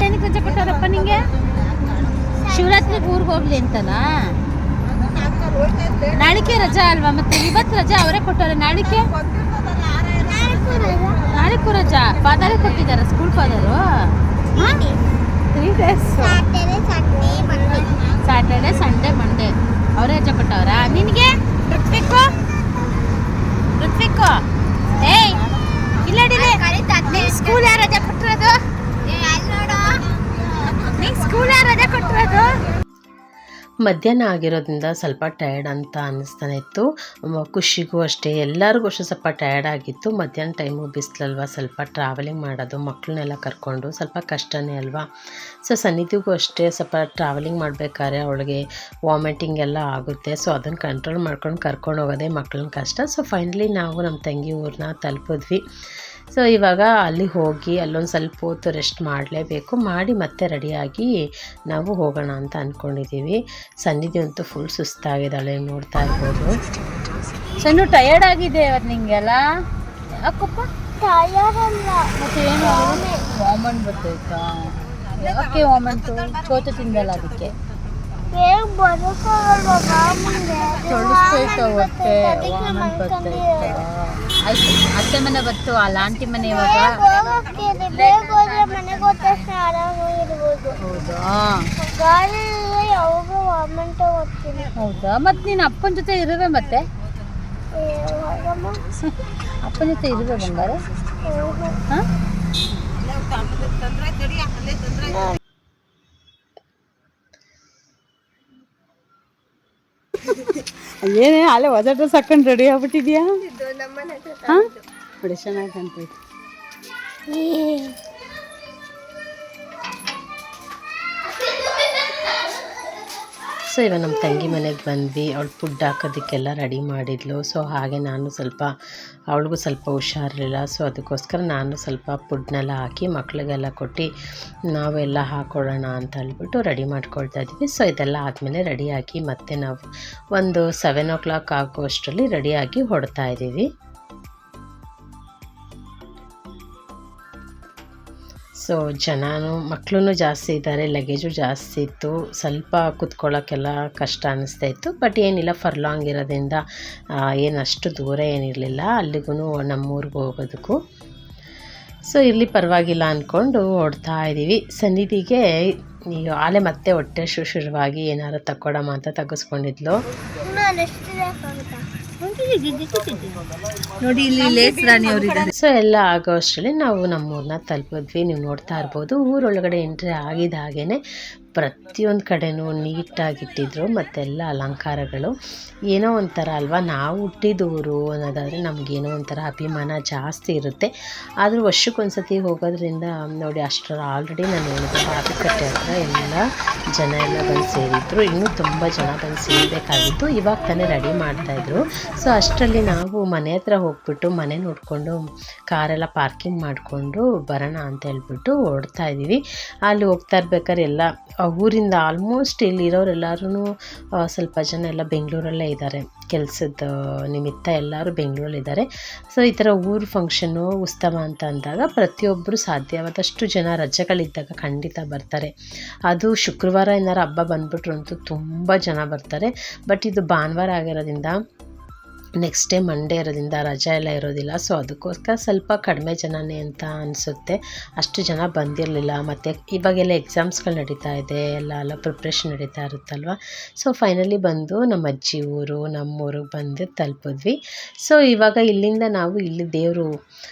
ಏನಕ್ಕೆ ರಜೆ ಕೊಟ್ಟಾರಪ್ಪ ನಿಂಗೆ? ಶಿವರಾತ್ರಿಗೆ ಊರಿಗೆ ಹೋಗ್ಲಿ ಅಂತನಾ? ನಾಳಿಕೆ ರಜಾ ಅಲ್ವಾ, ಮತ್ತೆ ಇವತ್ತು ರಜಾ ಅವರೇ ಕೊಟ್ಟಾರೆ. ನಾಳಿಕೆ ರಜಾ ಫಾದರೇ ಕೊಟ್ಟಿದ್ದಾರೆ, school father. 3 days, Saturday Sunday Monday ಅವರೇ ರಜಾ ಕೊಟ್ಟವ್ರ ನಿನಗೆ? ಋತ್ವಿಕ್ಕು ಏಯ್ ಇಲ್ಲ ಸ್ಕೂಲ್ ಯಾರು ರಜಾ ಕೊಟ್ಟಿರೋದು? ಸ್ಕೂಲ್ ಯಾರು ರಜಾ ಕೊಟ್ಟಿರೋದು? ಮಧ್ಯಾಹ್ನ ಆಗಿರೋದ್ರಿಂದ ಸ್ವಲ್ಪ ಟಯರ್ಡ್ ಅಂತ ಅನ್ನಿಸ್ತಾನೆ ಇತ್ತು. ಖುಷಿಗೂ ಅಷ್ಟೇ, ಎಲ್ಲರಿಗೂ ಅಷ್ಟೇ ಸ್ವಲ್ಪ ಟಯರ್ಡ್ ಆಗಿತ್ತು. ಮಧ್ಯಾಹ್ನ ಟೈಮು ಬಿಸಿಲಲ್ವ, ಸ್ವಲ್ಪ ಟ್ರಾವೆಲಿಂಗ್ ಮಾಡೋದು ಮಕ್ಕಳನ್ನೆಲ್ಲ ಕರ್ಕೊಂಡು ಸ್ವಲ್ಪ ಕಷ್ಟನೇ ಅಲ್ವಾ. ಸೊ ಸನ್ನಿಧಿಗೂ ಅಷ್ಟೇ ಸ್ವಲ್ಪ ಟ್ರಾವೆಲಿಂಗ್ ಮಾಡಬೇಕಾದ್ರೆ ಅವಳಿಗೆ ವಾಮಿಟಿಂಗ್ ಎಲ್ಲ ಆಗುತ್ತೆ. ಸೊ ಅದನ್ನು ಕಂಟ್ರೋಲ್ ಮಾಡ್ಕೊಂಡು ಕರ್ಕೊಂಡು ಹೋಗೋದೇ ಮಕ್ಕಳನ್ನ ಕಷ್ಟ. ಸೊ ಫೈನಲಿ ನಾವು ನಮ್ಮ ತಂಗಿ ಊರನ್ನ ತಲುಪಿದ್ವಿ. ಸೊ ಇವಾಗ ಅಲ್ಲಿ ಹೋಗಿ ಅಲ್ಲೊಂದು ಸ್ವಲ್ಪ ಹೊತ್ತು ರೆಸ್ಟ್ ಮಾಡಲೇಬೇಕು, ಮಾಡಿ ಮತ್ತೆ ರೆಡಿಯಾಗಿ ನಾವು ಹೋಗೋಣ ಅಂತ ಅಂದ್ಕೊಂಡಿದ್ದೀವಿ. ಸನ್ನಿಧಿ ಅಂತೂ ಫುಲ್ ಸುಸ್ತಾಗಿದ್ದಾಳೆ, ನೋಡ್ತಾ ಇರ್ಬೋದು. ಸಣ್ಣ ಟಯರ್ಡ್ ಆಗಿದೆ ಇವತ್ತು ನಿಂಗೆಲ್ಲ? ಯಾಕಪ್ಪ ಟಯರ್ಡಲ್ಲ, ಮತ್ತೆ ಏನು ವಾಮನ್ ಬರ್ತೈತಾ? ಯಾಕೆ ವಾಮಂಟು? ಚೋಚು ತಿಂದಲ್ಲ ಅದಕ್ಕೆ ತೊಳಿಸ್ತೈತ ಹೊಟ್ಟೆ, ವಾಮನ್ ಬರ್ತೈತ. ಆಯ್ತು, ಅತ್ತೆ ಮನೆ ಬತ್ತು, ಅಲ್ಲ ಆಂಟಿ ಮನೆ ಇವಾಗ. ಹೌದಾ, ಮತ್ತೆ ನೀನು ಅಪ್ಪನ ಜೊತೆ ಇರುವೆ, ಮತ್ತೆ ಅಪ್ಪನ ಜೊತೆ ಇರುವೆ ಬಂಗಾರ? ಏನೇ ಅಲ್ಲೇ ಹೊಸ ಡ್ರೆಸ್ ಹಾಕೊಂಡು ರೆಡಿ ಆಗ್ಬಿಟ್ಟಿದ್ಯಾ? ಹಾಂ, ನೋಡಿ ಚೆನ್ನಾಗಿ ಕಾಣ್ತೈತಿ. ಸೊ ಇವಾಗ ನಮ್ಮ ತಂಗಿ ಮನೆಗೆ ಬಂದ್ವಿ. ಅವಳು ಫುಡ್ ಹಾಕೋದಕ್ಕೆಲ್ಲ ರೆಡಿ ಮಾಡಿದ್ಲು. ಸೊ ಹಾಗೆ ನಾನು ಸ್ವಲ್ಪ, ಅವಳಿಗೂ ಸ್ವಲ್ಪ ಹುಷಾರಿರಲಿಲ್ಲ. ಸೊ ಅದಕ್ಕೋಸ್ಕರ ನಾನು ಸ್ವಲ್ಪ ಫುಡ್ನೆಲ್ಲ ಹಾಕಿ ಮಕ್ಕಳಿಗೆಲ್ಲ ಕೊಟ್ಟು ನಾವೆಲ್ಲ ಹಾಕ್ಕೊಳ್ಳೋಣ ಅಂತ ಹೇಳ್ಬಿಟ್ಟು ರೆಡಿ ಮಾಡ್ಕೊಳ್ತಾ ಇದ್ವಿ. ಸೊ ಇದೆಲ್ಲ ಆದಮೇಲೆ ರೆಡಿಯಾಗಿ ಮತ್ತೆ ನಾವು ಒಂದು 7 o'clock ಆಗುವಷ್ಟರಲ್ಲಿ ರೆಡಿಯಾಗಿ ಹೊರಡ್ತಾ ಇದ್ದೀವಿ. ಸೊ ಜನನೂ ಮಕ್ಕಳೂ ಜಾಸ್ತಿ ಇದ್ದಾರೆ, ಲಗೇಜು ಜಾಸ್ತಿ ಇತ್ತು, ಸ್ವಲ್ಪ ಕೂತ್ಕೊಳ್ಳೋಕ್ಕೆಲ್ಲ ಕಷ್ಟ ಅನ್ನಿಸ್ತಾ ಇತ್ತು. ಬಟ್ ಏನಿಲ್ಲ, ಫರ್ಲಾಂಗ್ ಇರೋದ್ರಿಂದ ಏನಷ್ಟು ದೂರ ಏನಿರಲಿಲ್ಲ ಅಲ್ಲಿಗೂ ನಮ್ಮೂರಿಗೆ ಹೋಗೋದಕ್ಕೂ. ಸೊ ಇಲ್ಲಿ ಪರವಾಗಿಲ್ಲ ಅಂದ್ಕೊಂಡು ಹೊಡ್ತಾ ಇದ್ದೀವಿ. ಸನ್ನಿಧಿಗೆ ಈಗ ಆಲೆ ಮತ್ತೆ ಹೊಟ್ಟೆ ಶುರುವಾಗಿ ಏನಾರು ತಕ್ಕೊಡಮ್ಮ ಅಂತ ತೆಗೆಸ್ಕೊಂಡಿದ್ಲು. ನೋಡಿ ಇಲ್ಲಿ ಲೇಸ್ ರಾಣಿ ಅವರಿದ್ದಾರೆ. ಸೊ ಎಲ್ಲ ಆಗೋ ಅಷ್ಟರಲ್ಲಿ ನಾವು ನಮ್ಮೂರನ್ನ ತಲುಪಿದ್ವಿ. ನೀವು ನೋಡ್ತಾ ಇರ್ಬೋದು, ಊರೊಳಗಡೆ ಎಂಟ್ರಿ ಆಗಿದ ಹಾಗೇ ಪ್ರತಿಯೊಂದು ಕಡೆನೂ ನೀಟಾಗಿಟ್ಟಿದ್ರು ಮತ್ತೆಲ್ಲ ಅಲಂಕಾರಗಳು ಏನೋ ಒಂಥರ ಅಲ್ವಾ. ನಾವು ಹುಟ್ಟಿದೂರು ಅನ್ನೋದಾದರೆ ನಮಗೇನೋ ಒಂಥರ ಅಭಿಮಾನ ಜಾಸ್ತಿ ಇರುತ್ತೆ. ಆದರೂ ವರ್ಷಕ್ಕೊಂದ್ಸತಿ ಹೋಗೋದ್ರಿಂದ ನೋಡಿ ಅಷ್ಟರ ಆಲ್ರೆಡಿ ನಾನು ಹೇಳಿದೆ ಬಾವಿಕಟ್ಟೆ ಹತ್ರ ಎಲ್ಲ ಜನ ಎಲ್ಲ ಬಂದು ಸೇರಿದ್ರು. ಇನ್ನೂ ತುಂಬ ಜನ ಬಂದು ಸೇರಬೇಕಾಗಿತ್ತು. ಇವಾಗ ತಾನೇ ರೆಡಿ ಮಾಡ್ತಾಯಿದ್ರು. ಸೊ ಅಷ್ಟರಲ್ಲಿ ನಾವು ಮನೆ ಹತ್ರ ಹೋಗ್ಬಿಟ್ಟು ಮನೆ ನೋಡಿಕೊಂಡು ಕಾರೆಲ್ಲ ಪಾರ್ಕಿಂಗ್ ಮಾಡಿಕೊಂಡು ಬರೋಣ ಅಂತ ಹೇಳ್ಬಿಟ್ಟು ಹೊರಡ್ತಾ ಇದ್ದೀವಿ. ಅಲ್ಲಿ ಹೋಗ್ತಾ ಇರ್ಬೇಕಾದ್ರೆ ಎಲ್ಲ ಊರಿಂದ ಆಲ್ಮೋಸ್ಟ್ ಇಲ್ಲಿರೋರೆಲ್ಲರೂ ಸ್ವಲ್ಪ ಜನ ಎಲ್ಲ ಬೆಂಗಳೂರಲ್ಲೇ ಇದ್ದಾರೆ, ಕೆಲಸದ ನಿಮಿತ್ತ ಎಲ್ಲರೂ ಬೆಂಗಳೂರಲ್ಲಿದ್ದಾರೆ. ಸೊ ಈ ಥರ ಊರು ಫಂಕ್ಷನ್ನು ಉತ್ಸವ ಅಂತ ಅಂದಾಗ ಪ್ರತಿಯೊಬ್ಬರು ಸಾಧ್ಯವಾದಷ್ಟು ಜನ ರಜೆಗಳಿದ್ದಾಗ ಖಂಡಿತ ಬರ್ತಾರೆ. ಅದು ಶುಕ್ರವಾರ ಏನಾರು ಹಬ್ಬ ಬಂದ್ಬಿಟ್ರು ಅಂತೂ ತುಂಬ ಜನ ಬರ್ತಾರೆ. ಬಟ್ ಇದು ಭಾನುವಾರ ಆಗಿರೋದ್ರಿಂದ ನೆಕ್ಸ್ಟ್ ಡೇ ಮಂಡೇ ಇರೋದ್ರಿಂದ ರಜೆ ಎಲ್ಲ ಇರೋದಿಲ್ಲ. ಸೊ ಅದಕ್ಕೋಸ್ಕರ ಸ್ವಲ್ಪ ಕಡಿಮೆ ಜನನೇ ಅಂತ ಅನಿಸುತ್ತೆ, ಅಷ್ಟು ಜನ ಬಂದಿರಲಿಲ್ಲ. ಮತ್ತು ಇವಾಗೆಲ್ಲ ಎಕ್ಸಾಮ್ಸ್ಗಳು ನಡೀತಾ ಇದೆ, ಎಲ್ಲ ಪ್ರಿಪ್ರೇಷನ್ ನಡೀತಾ ಇರುತ್ತಲ್ವ. ಸೊ ಫೈನಲಿ ಬಂದು ನಮ್ಮ ಅಜ್ಜಿ ಊರು ನಮ್ಮೂರಿಗೆ ಬಂದು ತಲುಪಿದ್ವಿ. ಸೊ ಇವಾಗ ಇಲ್ಲಿಂದ ನಾವು ಇಲ್ಲಿ ದೇವರು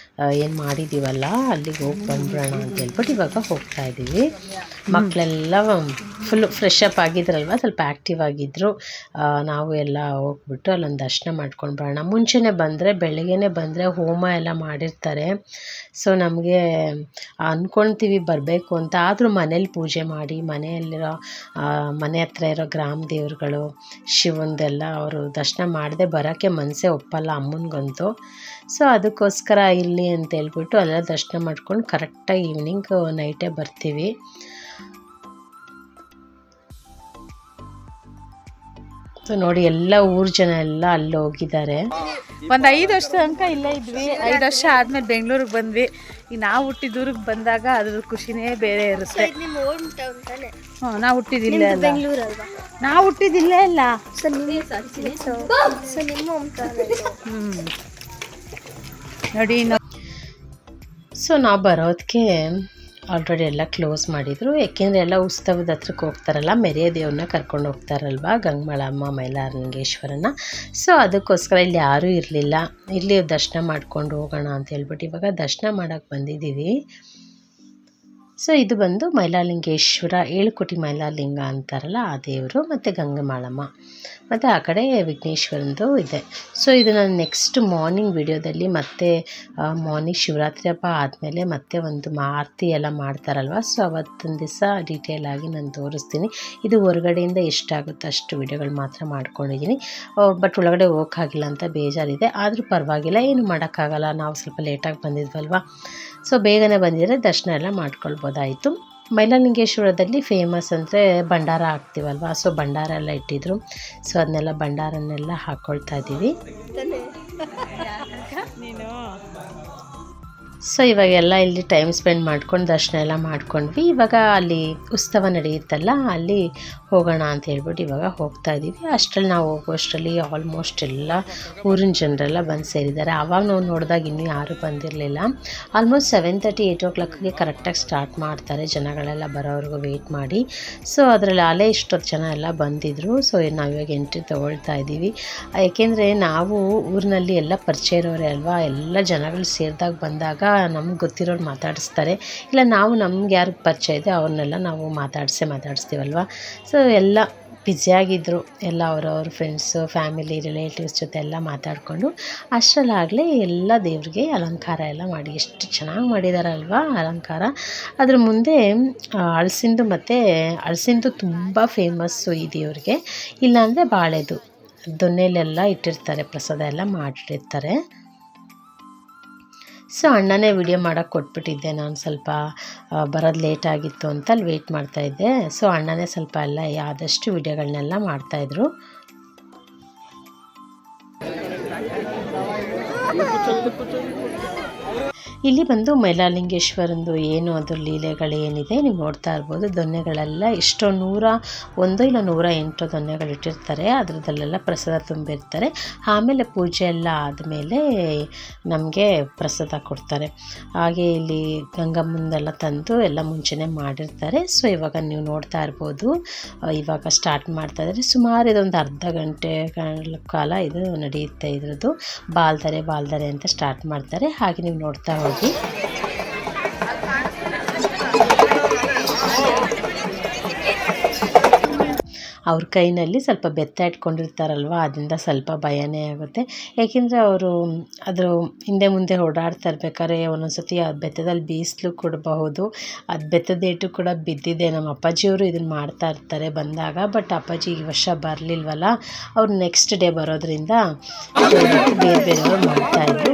ಏನು ಮಾಡಿದ್ದೀವಲ್ಲ ಅಲ್ಲಿಗೆ ಹೋಗಿ ಬಂದ್ಬಿಡೋಣ ಅಂತ ಹೇಳ್ಬಿಟ್ಟು ಇವಾಗ ಹೋಗ್ತಾ ಇದ್ದೀವಿ. ಮಕ್ಕಳೆಲ್ಲ ಫುಲ್ಲು ಫ್ರೆಶ್ ಅಪ್ ಆಗಿದ್ರಲ್ವ, ಸ್ವಲ್ಪ ಆ್ಯಕ್ಟಿವ್ ಆಗಿದ್ದರು. ನಾವು ಎಲ್ಲ ಹೋಗ್ಬಿಟ್ಟು ಅಲ್ಲೊಂದು ದರ್ಶನ ಮಾಡ್ಕೊಂಡು ಬರೋಣ. ಮುಂಚೆನೇ ಬಂದರೆ ಬೆಳಗ್ಗೆನೇ ಬಂದರೆ ಹೋಮ ಎಲ್ಲ ಮಾಡಿರ್ತಾರೆ. ಸೊ ನಮಗೆ ಅಂದ್ಕೊಳ್ತೀವಿ ಬರಬೇಕು ಅಂತ, ಆದರೂ ಮನೇಲಿ ಪೂಜೆ ಮಾಡಿ ಮನೆಯಲ್ಲಿರೋ ಮನೆ ಹತ್ರ ಇರೋ ಗ್ರಾಮ ದೇವ್ರುಗಳು ಶಿವಂದೆಲ್ಲ ಅವರು ದರ್ಶನ ಮಾಡದೆ ಬರೋಕ್ಕೆ ಮನಸ್ಸೇ ಒಪ್ಪಲ್ಲ ಅಮ್ಮನಿಗಂತೂ. ಸೊ ಅದಕ್ಕೋಸ್ಕರ ಇಲ್ಲಿ ಅಂತ ಹೇಳ್ಬಿಟ್ಟು ಅಲ್ಲೆಲ್ಲ ದರ್ಶನ ಮಾಡ್ಕೊಂಡು ಕರೆಕ್ಟಾಗಿ ಈವ್ನಿಂಗ್ ನೈಟೇ ಬರ್ತೀವಿ. ಸೊ ನೋಡಿ ಎಲ್ಲ ಊರು ಜನ ಎಲ್ಲ ಅಲ್ಲಿ ಹೋಗಿದ್ದಾರೆ. ಒಂದು 5 ವರ್ಷದ ತನಕ ಇಲ್ಲೇ ಇದ್ವಿ. 5 ವರ್ಷ ಆದ್ಮೇಲೆ ಬೆಂಗಳೂರಿಗೆ ಬಂದ್ವಿ. ಈಗ ನಾವು ಹುಟ್ಟಿದೂರಿಗೆ ಬಂದಾಗ ಅದ್ರ ಖುಷಿನೇ ಬೇರೆ ಇರುತ್ತೆ. ನಾವು ಹುಟ್ಟಿದಿಲ್ಲ ಅಲ್ಲ, ನಾವು ಹುಟ್ಟಿದಿಲ್ಲೇ ಅಲ್ಲ. ನೋಡಿ ಸೊ ನಾವು ಬರೋದಕ್ಕೆ ಆಲ್ರೆಡಿ ಎಲ್ಲ ಕ್ಲೋಸ್ ಮಾಡಿದರು. ಏಕೆಂದರೆ ಎಲ್ಲ ಉತ್ಸವದ ಹತ್ರಕ್ಕೆ ಹೋಗ್ತಾರಲ್ಲ, ಮೆರೆಯ ದೇವ್ರನ್ನ ಕರ್ಕೊಂಡು ಹೋಗ್ತಾರಲ್ವ, ಗಂಗಮಾಳಮ್ಮ ಮೈಲಾರಲಿಂಗೇಶ್ವರನ. ಸೊ ಅದಕ್ಕೋಸ್ಕರ ಇಲ್ಲಿ ಯಾರೂ ಇರಲಿಲ್ಲ. ಇಲ್ಲಿ ದರ್ಶನ ಮಾಡ್ಕೊಂಡು ಹೋಗೋಣ ಅಂತ ಹೇಳ್ಬಿಟ್ಟು ಇವಾಗ ದರ್ಶನ ಮಾಡೋಕ್ಕೆ ಬಂದಿದ್ದೀವಿ. ಸೊ ಇದು ಬಂದು ಮೈಲಾರಲಿಂಗೇಶ್ವರ, 7 ಕೋಟಿ ಮೈಲಾರಲಿಂಗ ಅಂತಾರಲ್ಲ ಆ ದೇವರು, ಮತ್ತು ಗಂಗಮಾಳಮ್ಮ, ಮತ್ತು ಆ ಕಡೆ ವಿಘ್ನೇಶ್ವರಂದು ಇದೆ. ಸೊ ಇದು ನಾನು ನೆಕ್ಸ್ಟ್ ಮಾರ್ನಿಂಗ್ ವಿಡಿಯೋದಲ್ಲಿ ಮತ್ತೆ ಮಾರ್ನಿಂಗ್ ಶಿವರಾತ್ರಿ ಹಬ್ಬ ಆದಮೇಲೆ ಮತ್ತೆ ಒಂದು ಆರತಿ ಎಲ್ಲ ಮಾಡ್ತಾರಲ್ವ, ಸೊ ಅವತ್ತೊಂದು ದಿವಸ ಡೀಟೇಲಾಗಿ ನಾನು ತೋರಿಸ್ತೀನಿ. ಇದು ಹೊರಗಡೆಯಿಂದ ಎಷ್ಟಾಗುತ್ತೋ ಅಷ್ಟು ವಿಡಿಯೋಗಳು ಮಾತ್ರ ಮಾಡ್ಕೊಂಡಿದ್ದೀನಿ. ಬಟ್ ಒಳಗಡೆ ಹೋಗೋಕ್ಕಾಗಿಲ್ಲ ಅಂತ ಬೇಜಾರಿದೆ, ಆದರೂ ಪರವಾಗಿಲ್ಲ, ಏನು ಮಾಡೋಕ್ಕಾಗಲ್ಲ. ನಾವು ಸ್ವಲ್ಪ ಲೇಟಾಗಿ ಬಂದಿದ್ವಲ್ವ, ಸೊ ಬೇಗನೆ ಬಂದಿದ್ದರೆ ದರ್ಶನ ಎಲ್ಲ ಮಾಡ್ಕೊಳ್ಬೋದಾಯಿತು. ಮೈಲಾರಲಿಂಗೇಶ್ವರದಲ್ಲಿ ಫೇಮಸ್ ಅಂದರೆ ಭಂಡಾರ ಹಾಕ್ತೀವಲ್ವ, ಸೊ ಭಂಡಾರ ಎಲ್ಲ ಇಟ್ಟಿದ್ರು. ಸೊ ಅದನ್ನೆಲ್ಲ ಭಂಡಾರನ್ನೆಲ್ಲ ಹಾಕ್ಕೊಳ್ತಾ ಇದ್ದೀವಿ. ಸೊ ಇವಾಗೆಲ್ಲ ಇಲ್ಲಿ ಟೈಮ್ ಸ್ಪೆಂಡ್ ಮಾಡ್ಕೊಂಡು ದರ್ಶನ ಎಲ್ಲ ಮಾಡ್ಕೊಂಡ್ವಿ. ಇವಾಗ ಅಲ್ಲಿ ಉತ್ಸವ ನಡೆಯುತ್ತಲ್ಲ, ಅಲ್ಲಿ ಹೋಗೋಣ ಅಂತ ಹೇಳ್ಬಿಟ್ಟು ಇವಾಗ ಹೋಗ್ತಾ ಇದ್ದೀವಿ. ಅಷ್ಟರಲ್ಲಿ ನಾವು ಹೋಗೋಷ್ಟರಲ್ಲಿ ಆಲ್ಮೋಸ್ಟ್ ಎಲ್ಲ ಊರಿನ ಜನರೆಲ್ಲ ಬಂದು ಸೇರಿದ್ದಾರೆ. ಆವಾಗ ನಾವು ನೋಡಿದಾಗ ಇನ್ನೂ ಯಾರೂ ಬಂದಿರಲಿಲ್ಲ. ಆಲ್ಮೋಸ್ಟ್ 7:30 8 o'clockಗೆ ಕರೆಕ್ಟಾಗಿ ಸ್ಟಾರ್ಟ್ ಮಾಡ್ತಾರೆ, ಜನಗಳೆಲ್ಲ ಬರೋವರೆಗೂ ವೆಯ್ಟ್ ಮಾಡಿ. ಸೊ ಅದರಲ್ಲಿ ಅಲ್ಲೇ ಇಷ್ಟೊತ್ತು ಜನ ಎಲ್ಲ ಬಂದಿದ್ದರು. ಸೊ ನಾವಿವಾಗ ಎಂಟ್ರಿ ತೊಗೊಳ್ತಾ ಇದ್ದೀವಿ. ಏಕೆಂದರೆ ನಾವು ಊರಿನಲ್ಲಿ ಎಲ್ಲ ಪರಿಚಯ ಇರೋರೇ ಅಲ್ವಾ, ಎಲ್ಲ ಜನಗಳು ಸೇರಿದಾಗ ಬಂದಾಗ ನಮ್ಗೆ ಗೊತ್ತಿರೋರು ಮಾತಾಡಿಸ್ತಾರೆ, ಇಲ್ಲ ನಾವು ನಮ್ಗೆ ಯಾರಿಗೆ ಪರಿಚಯ ಇದೆ ಅವ್ರನ್ನೆಲ್ಲ ನಾವು ಮಾತಾಡಿಸ್ತೀವಲ್ವ. ಸೊ ಎಲ್ಲ ಬ್ಯುಸಿಯಾಗಿದ್ದರು, ಎಲ್ಲ ಅವರವ್ರ ಫ್ರೆಂಡ್ಸು ಫ್ಯಾಮಿಲಿ ರಿಲೇಟಿವ್ಸ್ ಜೊತೆ ಎಲ್ಲ ಮಾತಾಡಿಕೊಂಡು ಅಷ್ಟರಲ್ಲಾಗಲೇ ಎಲ್ಲ ದೇವ್ರಿಗೆ ಅಲಂಕಾರ ಎಲ್ಲ ಮಾಡಿ ಎಷ್ಟು ಚೆನ್ನಾಗಿ ಮಾಡಿದಾರಲ್ವ ಅಲಂಕಾರ. ಅದ್ರ ಮುಂದೆ ಹಲಸಿಂದು ಮತ್ತು ಹಲಸಿಂದು ತುಂಬ ಫೇಮಸ್ಸು ಈ ದೇವ್ರಿಗೆ. ಇಲ್ಲಾಂದರೆ ಬಾಳೆದು ದೊನ್ನೆಲೆಲ್ಲ ಇಟ್ಟಿರ್ತಾರೆ, ಪ್ರಸಾದ ಎಲ್ಲ ಮಾಡಿರ್ತಾರೆ. ಸೊ ಅಣ್ಣನೇ ವಿಡಿಯೋ ಮಾಡೋಕ್ಕೆ ಕೊಟ್ಬಿಟ್ಟಿದ್ದೆ, ನಾನು ಸ್ವಲ್ಪ ಬರೋದು ಲೇಟಾಗಿತ್ತು ಅಂತ ಅಲ್ಲಿ ವೆಯ್ಟ್ ಮಾಡ್ತಾಯಿದ್ದೆ. ಸೊ ಅಣ್ಣನೇ ಸ್ವಲ್ಪ ಎಲ್ಲ ಆದಷ್ಟು ವಿಡಿಯೋಗಳನ್ನೆಲ್ಲ ಮಾಡ್ತಾಯಿದ್ರು. ಇಲ್ಲಿ ಬಂದು ಮೈಲಾರಲಿಂಗೇಶ್ವರಂದು ಏನು ಅದು ಲೀಲೆಗಳೇನಿದೆ ನೀವು ನೋಡ್ತಾ ಇರ್ಬೋದು. ದೊನ್ನೆಗಳೆಲ್ಲ ಎಷ್ಟೋ 101 ಇಲ್ಲ 108 ದೊನ್ನೆಗಳು ಇಟ್ಟಿರ್ತಾರೆ, ಅದರದಲ್ಲೆಲ್ಲ ಪ್ರಸಾದ ತುಂಬಿರ್ತಾರೆ. ಆಮೇಲೆ ಪೂಜೆ ಎಲ್ಲ ಆದಮೇಲೆ ನಮಗೆ ಪ್ರಸಾದ ಕೊಡ್ತಾರೆ. ಹಾಗೆ ಇಲ್ಲಿ ಗಂಗಮ್ಮಂದೆಲ್ಲ ತಂದು ಎಲ್ಲ ಮುಂಚೆನೇ ಮಾಡಿರ್ತಾರೆ. ಸೊ ಇವಾಗ ನೀವು ನೋಡ್ತಾ ಇರ್ಬೋದು, ಇವಾಗ ಸ್ಟಾರ್ಟ್ ಮಾಡ್ತಾ ಇದ್ದಾರೆ. ಸುಮಾರು ಇದೊಂದು ಅರ್ಧ ಗಂಟೆ ಕಾಲ ಇದು ನಡೆಯುತ್ತೆ. ಇದ್ರದ್ದು ಬಾಲ್ದರೆ ಅಂತ ಸ್ಟಾರ್ಟ್ ಮಾಡ್ತಾರೆ. ಹಾಗೆ ನೀವು ನೋಡ್ತಾ ಹೋಗಿ. ಅವ್ರ ಕೈನಲ್ಲಿ ಸ್ವಲ್ಪ ಬೆತ್ತ ಇಟ್ಕೊಂಡಿರ್ತಾರಲ್ವ, ಅದರಿಂದ ಸ್ವಲ್ಪ ಭಯನೇ ಆಗುತ್ತೆ. ಏಕೆಂದರೆ ಅವರು ಅದ್ರ ಹಿಂದೆ ಮುಂದೆ ಓಡಾಡ್ತಾ ಇರ್ಬೇಕಾದ್ರೆ ಒಂದೊಂದ್ಸತಿ ಆ ಬೆತ್ತದಲ್ಲಿ ಬೀಸಲು ಕೊಡಬಹುದು. ಅದು ಬೆತ್ತದೇಟು ಕೂಡ ಬಿದ್ದಿದೆ. ನಮ್ಮ ಅಪ್ಪಾಜಿಯವರು ಇದನ್ನು ಮಾಡ್ತಾ ಇರ್ತಾರೆ ಬಂದಾಗ. ಬಟ್ ಅಪ್ಪಾಜಿ ಈ ವರ್ಷ ಬರಲಿಲ್ವಲ್ಲ, ಅವ್ರು ನೆಕ್ಸ್ಟ್ ಡೇ ಬರೋದ್ರಿಂದ ಬೇರೆ ಬೇರೆಯವರು ಮಾಡ್ತಾಯಿದ್ರು.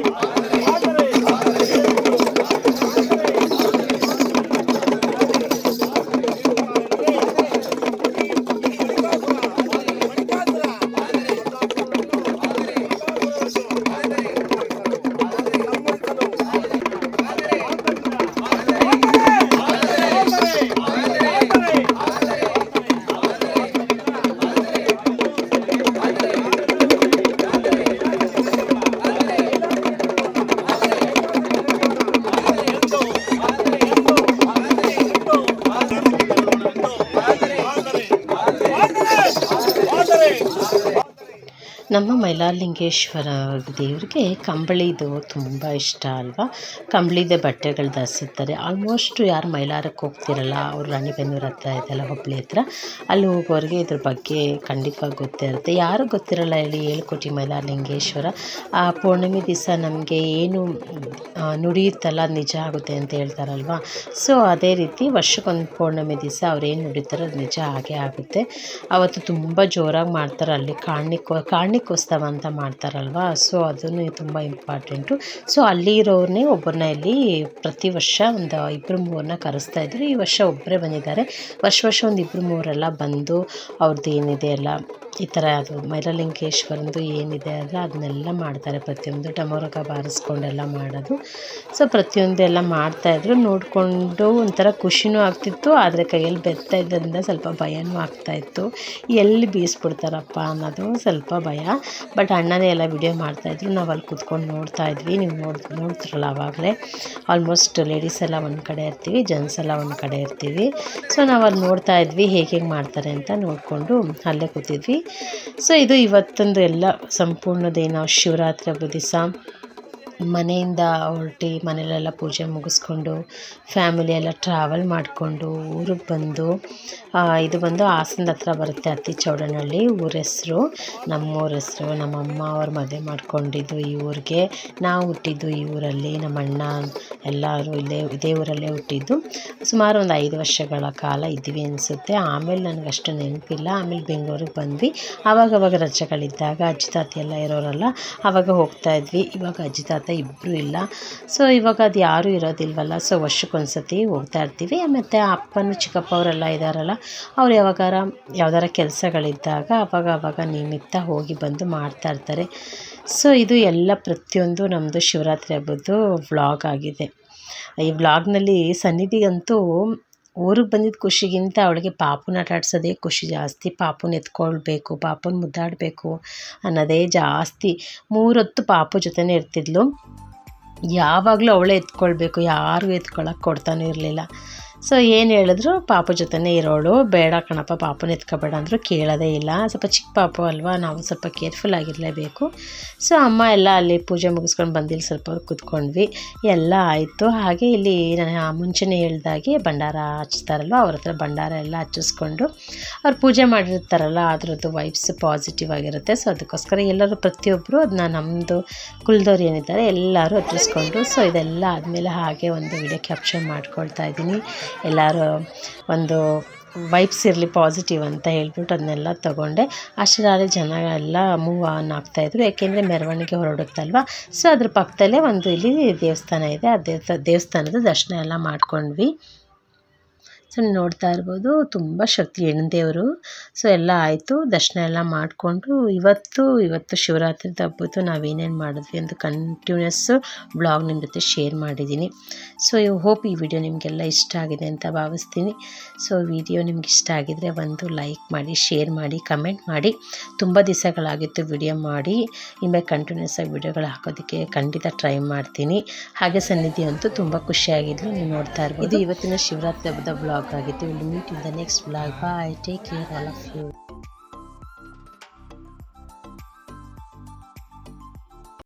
ನಮ್ಮ ಮೈಲಾರಲಿಂಗೇಶ್ವರ ದೇವರಿಗೆ ಕಂಬಳಿದು ತುಂಬ ಇಷ್ಟ ಅಲ್ವಾ. ಕಂಬಳಿದೆ ಬಟ್ಟೆಗಳು ಧರಿಸುತ್ತಾರೆ. ಆಲ್ಮೋಸ್ಟ್ ಯಾರು ಮೈಲಾರಕ್ಕೆ ಹೋಗ್ತಿರಲ್ಲ, ಅವರು ರಾಣಿಬೆನ್ನೂರು ಹತ್ರ ಇದೆಲ್ಲ ಹುಬ್ಳಿ ಹತ್ರ, ಅಲ್ಲಿ ಹೋಗೋರಿಗೆ ಇದ್ರ ಬಗ್ಗೆ ಖಂಡಿತವಾಗಿ ಗೊತ್ತೇ ಇರುತ್ತೆ. ಯಾರು ಗೊತ್ತಿರಲ್ಲ ಹೇಳಿ, ಹೇಳ್ಕೊಟ್ಟು ಮೈಲಾರಲಿಂಗೇಶ್ವರ ಆ ಪೌರ್ಣಮಿ ದಿವಸ ನಮಗೆ ಏನು ನುಡಿಯುತ್ತಲ್ಲ ಅದು ನಿಜ ಆಗುತ್ತೆ ಅಂತ ಹೇಳ್ತಾರಲ್ವ. ಸೊ ಅದೇ ರೀತಿ ವರ್ಷಕ್ಕೊಂದು ಪೌರ್ಣಮಿ ದಿವಸ ಅವ್ರೇನು ನುಡಿತಾರೋ ಅದು ನಿಜ ಆಗೇ ಆಗುತ್ತೆ. ಅವತ್ತು ತುಂಬ ಜೋರಾಗಿ ಮಾಡ್ತಾರೆ. ಅಲ್ಲಿ ಕಾರಣಿಕೋತ್ಸವ ಅಂತ ಮಾಡ್ತಾರಲ್ವ, ಸೊ ಅದನ್ನು ತುಂಬ ಇಂಪಾರ್ಟೆಂಟು. ಸೊ ಅಲ್ಲಿ ಇರೋರನ್ನೇ ಒಬ್ಬರನ್ನ ಇಲ್ಲಿ ಪ್ರತಿ ವರ್ಷ ಒಂದು 2-3 ಕರೆಸ್ತಾಯಿದ್ರು. ಈ ವರ್ಷ ಒಬ್ಬರೇ ಬಂದಿದ್ದಾರೆ. ವರ್ಷ ಒಂದು 2-3 ಬಂದು ಅವ್ರದ್ದು ಏನಿದೆ ಎಲ್ಲ ಈ ಥರ ಅದು ಮೈಲಾರಲಿಂಗೇಶ್ವರಂದು ಏನಿದೆ ಅಲ್ಲ ಅದನ್ನೆಲ್ಲ ಮಾಡ್ತಾರೆ. ಪ್ರತಿಯೊಂದು ಡಮರುಗ ಬಾರಿಸ್ಕೊಂಡೆಲ್ಲ ಮಾಡೋದು. ಸೊ ಪ್ರತಿಯೊಂದೆಲ್ಲ ಮಾಡ್ತಾಯಿದ್ರು. ನೋಡಿಕೊಂಡು ಒಂಥರ ಖುಷಿನೂ ಆಗ್ತಿತ್ತು, ಆದರೆ ಕೈಯಲ್ಲಿ ಬೆತ್ತ ಇದ್ದರಿಂದ ಸ್ವಲ್ಪ ಭಯನೂ ಆಗ್ತಾಯಿತ್ತು. ಎಲ್ಲಿ ಬೀಸ್ಬಿಡ್ತಾರಪ್ಪ ಅನ್ನೋದು ಸ್ವಲ್ಪ ಭಯ. ಬಟ್ ಅಣ್ಣನೇ ಎಲ್ಲ ವಿಡಿಯೋ ಮಾಡ್ತಾಯಿದ್ರು. ನಾವು ಅಲ್ಲಿ ಕೂತ್ಕೊಂಡು ನೋಡ್ತಾಯಿದ್ವಿ. ನೀವು ನೋಡ್ತಿರಲ್ಲ ಆವಾಗಲೇ ಆಲ್ಮೋಸ್ಟ್ ಲೇಡೀಸ್ ಎಲ್ಲ ಒಂದು ಕಡೆ ಇರ್ತೀವಿ, ಜೆಂಟ್ಸ್ ಎಲ್ಲ ಒಂದು ಕಡೆ ಇರ್ತೀವಿ. ಸೊ ನಾವು ಅಲ್ಲಿ ನೋಡ್ತಾಯಿದ್ವಿ ಹೇಗೆ ಮಾಡ್ತಾರೆ ಅಂತ ನೋಡಿಕೊಂಡು ಅಲ್ಲೇ ಕೂತಿದ್ವಿ. ಸೊ ಇದು ಇವತ್ತೊಂದು ಎಲ್ಲ ಸಂಪೂರ್ಣದೇನು ಶಿವರಾತ್ರಿ ಹಬ್ಬದ ದಿವಸ ಮನೆಯಿಂದ ಹೊರಟಿ ಮನೆಯಲ್ಲೆಲ್ಲ ಪೂಜೆ ಮುಗಿಸ್ಕೊಂಡು ಫ್ಯಾಮಿಲಿ ಎಲ್ಲ ಟ್ರಾವೆಲ್ ಮಾಡಿಕೊಂಡು ಊರಿಗೆ ಬಂದು ಇದು ಬಂದು ಹಾಸನದ ಹತ್ರ ಬರುತ್ತೆ, ಅತ್ತಿ ಚೌಡನಹಳ್ಳಿ ಊರ ಹೆಸರು. ನಮ್ಮೂರ ಹೆಸರು. ನಮ್ಮಮ್ಮ ಅವ್ರು ಮದುವೆ ಮಾಡ್ಕೊಂಡಿದ್ದು ಈ ಊರಿಗೆ, ನಾವು ಹುಟ್ಟಿದ್ದು ಈ ಊರಲ್ಲಿ, ನಮ್ಮ ಅಣ್ಣ ಎಲ್ಲರೂ ಇದೇ ಊರಲ್ಲೇ ಹುಟ್ಟಿದ್ದು. ಸುಮಾರು ಒಂದು 5 ವರ್ಷಗಳ ಕಾಲ ಇದ್ವಿ ಅನಿಸುತ್ತೆ. ಆಮೇಲೆ ನನಗಷ್ಟು ನೆನಪಿಲ್ಲ. ಆಮೇಲೆ ಬೆಂಗಳೂರಿಗೆ ಬಂದ್ವಿ. ಆವಾಗವಾಗ ರಜೆಗಳಿದ್ದಾಗ ಅಜ್ಜಿ ತಾತ ಎಲ್ಲ ಇರೋರಲ್ಲ, ಆವಾಗ ಹೋಗ್ತಾಯಿದ್ವಿ. ಇವಾಗ ಅಜ್ಜಿ ತಾತ ಇಬ್ಬರು ಇಲ್ಲ. ಸೊ ಇವಾಗ ಅದು ಯಾರೂ ಇರೋದಿಲ್ವಲ್ಲ, ಸೊ ವರ್ಷಕ್ಕೊಂದ್ಸತಿ ಹೋಗ್ತಾ ಇರ್ತೀವಿ. ಮತ್ತು ಅಪ್ಪನ ಚಿಕ್ಕಪ್ಪ ಅವರೆಲ್ಲ ಇದ್ದಾರಲ್ಲ, ಅವ್ರು ಯಾವ್ದಾರ ಕೆಲಸಗಳಿದ್ದಾಗ ಅವಾಗ ನಿಮಿತ್ತ ಹೋಗಿ ಬಂದು ಮಾಡ್ತಾಯಿರ್ತಾರೆ. ಸೊ ಇದು ಎಲ್ಲ ಪ್ರತಿಯೊಂದು ನಮ್ಮದು ಶಿವರಾತ್ರಿ ಹಬ್ಬದ್ದು ವ್ಲಾಗ್ ಆಗಿದೆ. ಈ ವ್ಲಾಗ್ನಲ್ಲಿ ಸನ್ನಿಧಿಗಂತೂ ಊರಿಗೆ ಬಂದಿದ್ದ ಖುಷಿಗಿಂತ ಅವಳಿಗೆ ಪಾಪುನ ಆಟ ಆಡ್ಸೋದೇ ಖುಷಿ ಜಾಸ್ತಿ. ಪಾಪುನ ಎತ್ಕೊಳ್ಬೇಕು, ಪಾಪುನ ಮುದ್ದಾಡಬೇಕು ಅನ್ನೋದೇ ಜಾಸ್ತಿ. 3 ಹೊತ್ತು ಪಾಪು ಜೊತೆನೇ ಇರ್ತಿದ್ಲು. ಯಾವಾಗಲೂ ಅವಳೇ ಎತ್ಕೊಳ್ಬೇಕು, ಯಾರಿಗೂ ಎತ್ಕೊಳ್ಳೋಕೆ ಕೊಡ್ತಾನೂ ಇರಲಿಲ್ಲ. ಸೊ ಏನು ಹೇಳಿದ್ರು ಪಾಪು ಜೊತೆನೇ ಇರೋಳು. ಬೇಡ ಕಣಪ್ಪ ಪಾಪುನ ಎತ್ಕೊಬೇಡ ಅಂದರು, ಕೇಳೋದೇ ಇಲ್ಲ. ಸ್ವಲ್ಪ ಚಿಕ್ಕ ಪಾಪು ಅಲ್ವಾ, ನಾವು ಸ್ವಲ್ಪ ಕೇರ್ಫುಲ್ ಆಗಿರಲೇಬೇಕು. ಸೊ ಅಮ್ಮ ಎಲ್ಲ ಅಲ್ಲಿ ಪೂಜೆ ಮುಗಿಸ್ಕೊಂಡು ಬಂದಿಲ್ಲಿ ಸ್ವಲ್ಪ ಹೊತ್ತು ಕೂತ್ಕೊಂಡ್ವಿ. ಎಲ್ಲ ಆಯಿತು. ಹಾಗೆ ಇಲ್ಲಿ ನಾನು ಮುಂಚೆನೇ ಹೇಳ್ದಾಗೆ ಭಂಡಾರ ಹಚ್ತಾರಲ್ವ, ಅವ್ರ ಹತ್ರ ಭಂಡಾರ ಎಲ್ಲ ಹಚ್ಚಿಸ್ಕೊಂಡು ಅವ್ರು ಪೂಜೆ ಮಾಡಿರ್ತಾರಲ್ಲ ಅದರದ್ದು ವೈಬ್ಸ್ ಪಾಸಿಟಿವ್ ಆಗಿರುತ್ತೆ. ಸೊ ಅದಕ್ಕೋಸ್ಕರ ಎಲ್ಲರೂ ಪ್ರತಿಯೊಬ್ಬರು ಅದನ್ನ ನಮ್ಮದು ಕುಲದವ್ರು ಏನಿದ್ದಾರೆ ಎಲ್ಲರೂ ಹಚ್ಚಿಸ್ಕೊಂಡು, ಸೊ ಇದೆಲ್ಲ ಆದಮೇಲೆ ಹಾಗೆ ಒಂದು ವಿಡಿಯೋ ಕ್ಯಾಪ್ಚರ್ ಮಾಡ್ಕೊಳ್ತಾ ಇದ್ದೀನಿ. ಎಲ್ಲರೂ ಒಂದು ವೈಬ್ಸ್ ಇರಲಿ ಪಾಸಿಟಿವ್ ಅಂತ ಹೇಳ್ಬಿಟ್ಟು ಅದನ್ನೆಲ್ಲ ತೊಗೊಂಡೆ. ಅಷ್ಟರಲ್ಲಿ ಜನ ಎಲ್ಲ ಮೂವ್ ಆನ್ ಆಗ್ತಾಯಿದ್ರು, ಯಾಕೆಂದರೆ ಮೆರವಣಿಗೆ ಹೊರಡುತ್ತಲ್ವ. ಸೊ ಅದ್ರ ಪಕ್ಕದಲ್ಲೇ ಒಂದು ಇಲ್ಲಿ ದೇವಸ್ಥಾನ ಇದೆ. ಆ ದೇವಸ್ಥಾನದ ದರ್ಶನ ಎಲ್ಲ ಮಾಡ್ಕೊಂಡ್ವಿ. ಸೊ ನೋಡ್ತಾ ಇರ್ಬೋದು ತುಂಬ ಶಕ್ತಿ ಹೆಣ್ದೇವರು. ಸೊ ಎಲ್ಲ ಆಯಿತು, ದರ್ಶನ ಎಲ್ಲ ಮಾಡಿಕೊಂಡು ಇವತ್ತು ಶಿವರಾತ್ರಿ ಹಬ್ಬದ್ದು ನಾವೇನೇನು ಮಾಡಿದ್ವಿ ಅಂತ ಕಂಟಿನ್ಯೂಸ್ಸು ಬ್ಲಾಗ್ ನಿಮ್ಮ ಜೊತೆ ಶೇರ್ ಮಾಡಿದ್ದೀನಿ. ಸೊ ಹೋಪ್ ಈ ವಿಡಿಯೋ ನಿಮಗೆಲ್ಲ ಇಷ್ಟ ಆಗಿದೆ ಅಂತ ಭಾವಿಸ್ತೀನಿ. ಸೊ ವಿಡಿಯೋ ನಿಮ್ಗೆ ಇಷ್ಟ ಆಗಿದರೆ ಒಂದು ಲೈಕ್ ಮಾಡಿ, ಶೇರ್ ಮಾಡಿ, ಕಮೆಂಟ್ ಮಾಡಿ. ತುಂಬ ದಿವಸಗಳಾಗಿತ್ತು ವಿಡಿಯೋ ಮಾಡಿ. ಇನ್ಮೇಲೆ ಕಂಟಿನ್ಯೂಸ್ ಆಗಿ ವಿಡಿಯೋಗಳು ಹಾಕೋದಕ್ಕೆ ಖಂಡಿತ ಟ್ರೈ ಮಾಡ್ತೀನಿ. ಹಾಗೆ ಸನ್ನಿಧಿ ಅಂತೂ ತುಂಬ ಖುಷಿಯಾಗಿದ್ಲು, ನೀವು ನೋಡ್ತಾ ಇರ್ಬೋದು. ಇದು ಇವತ್ತಿನ ಶಿವರಾತ್ರಿ ಹಬ್ಬದ ಬ್ಲಾಗ್ ಆಗಿತ್ತು. Will meet in the next blog. Bye, take care all of you.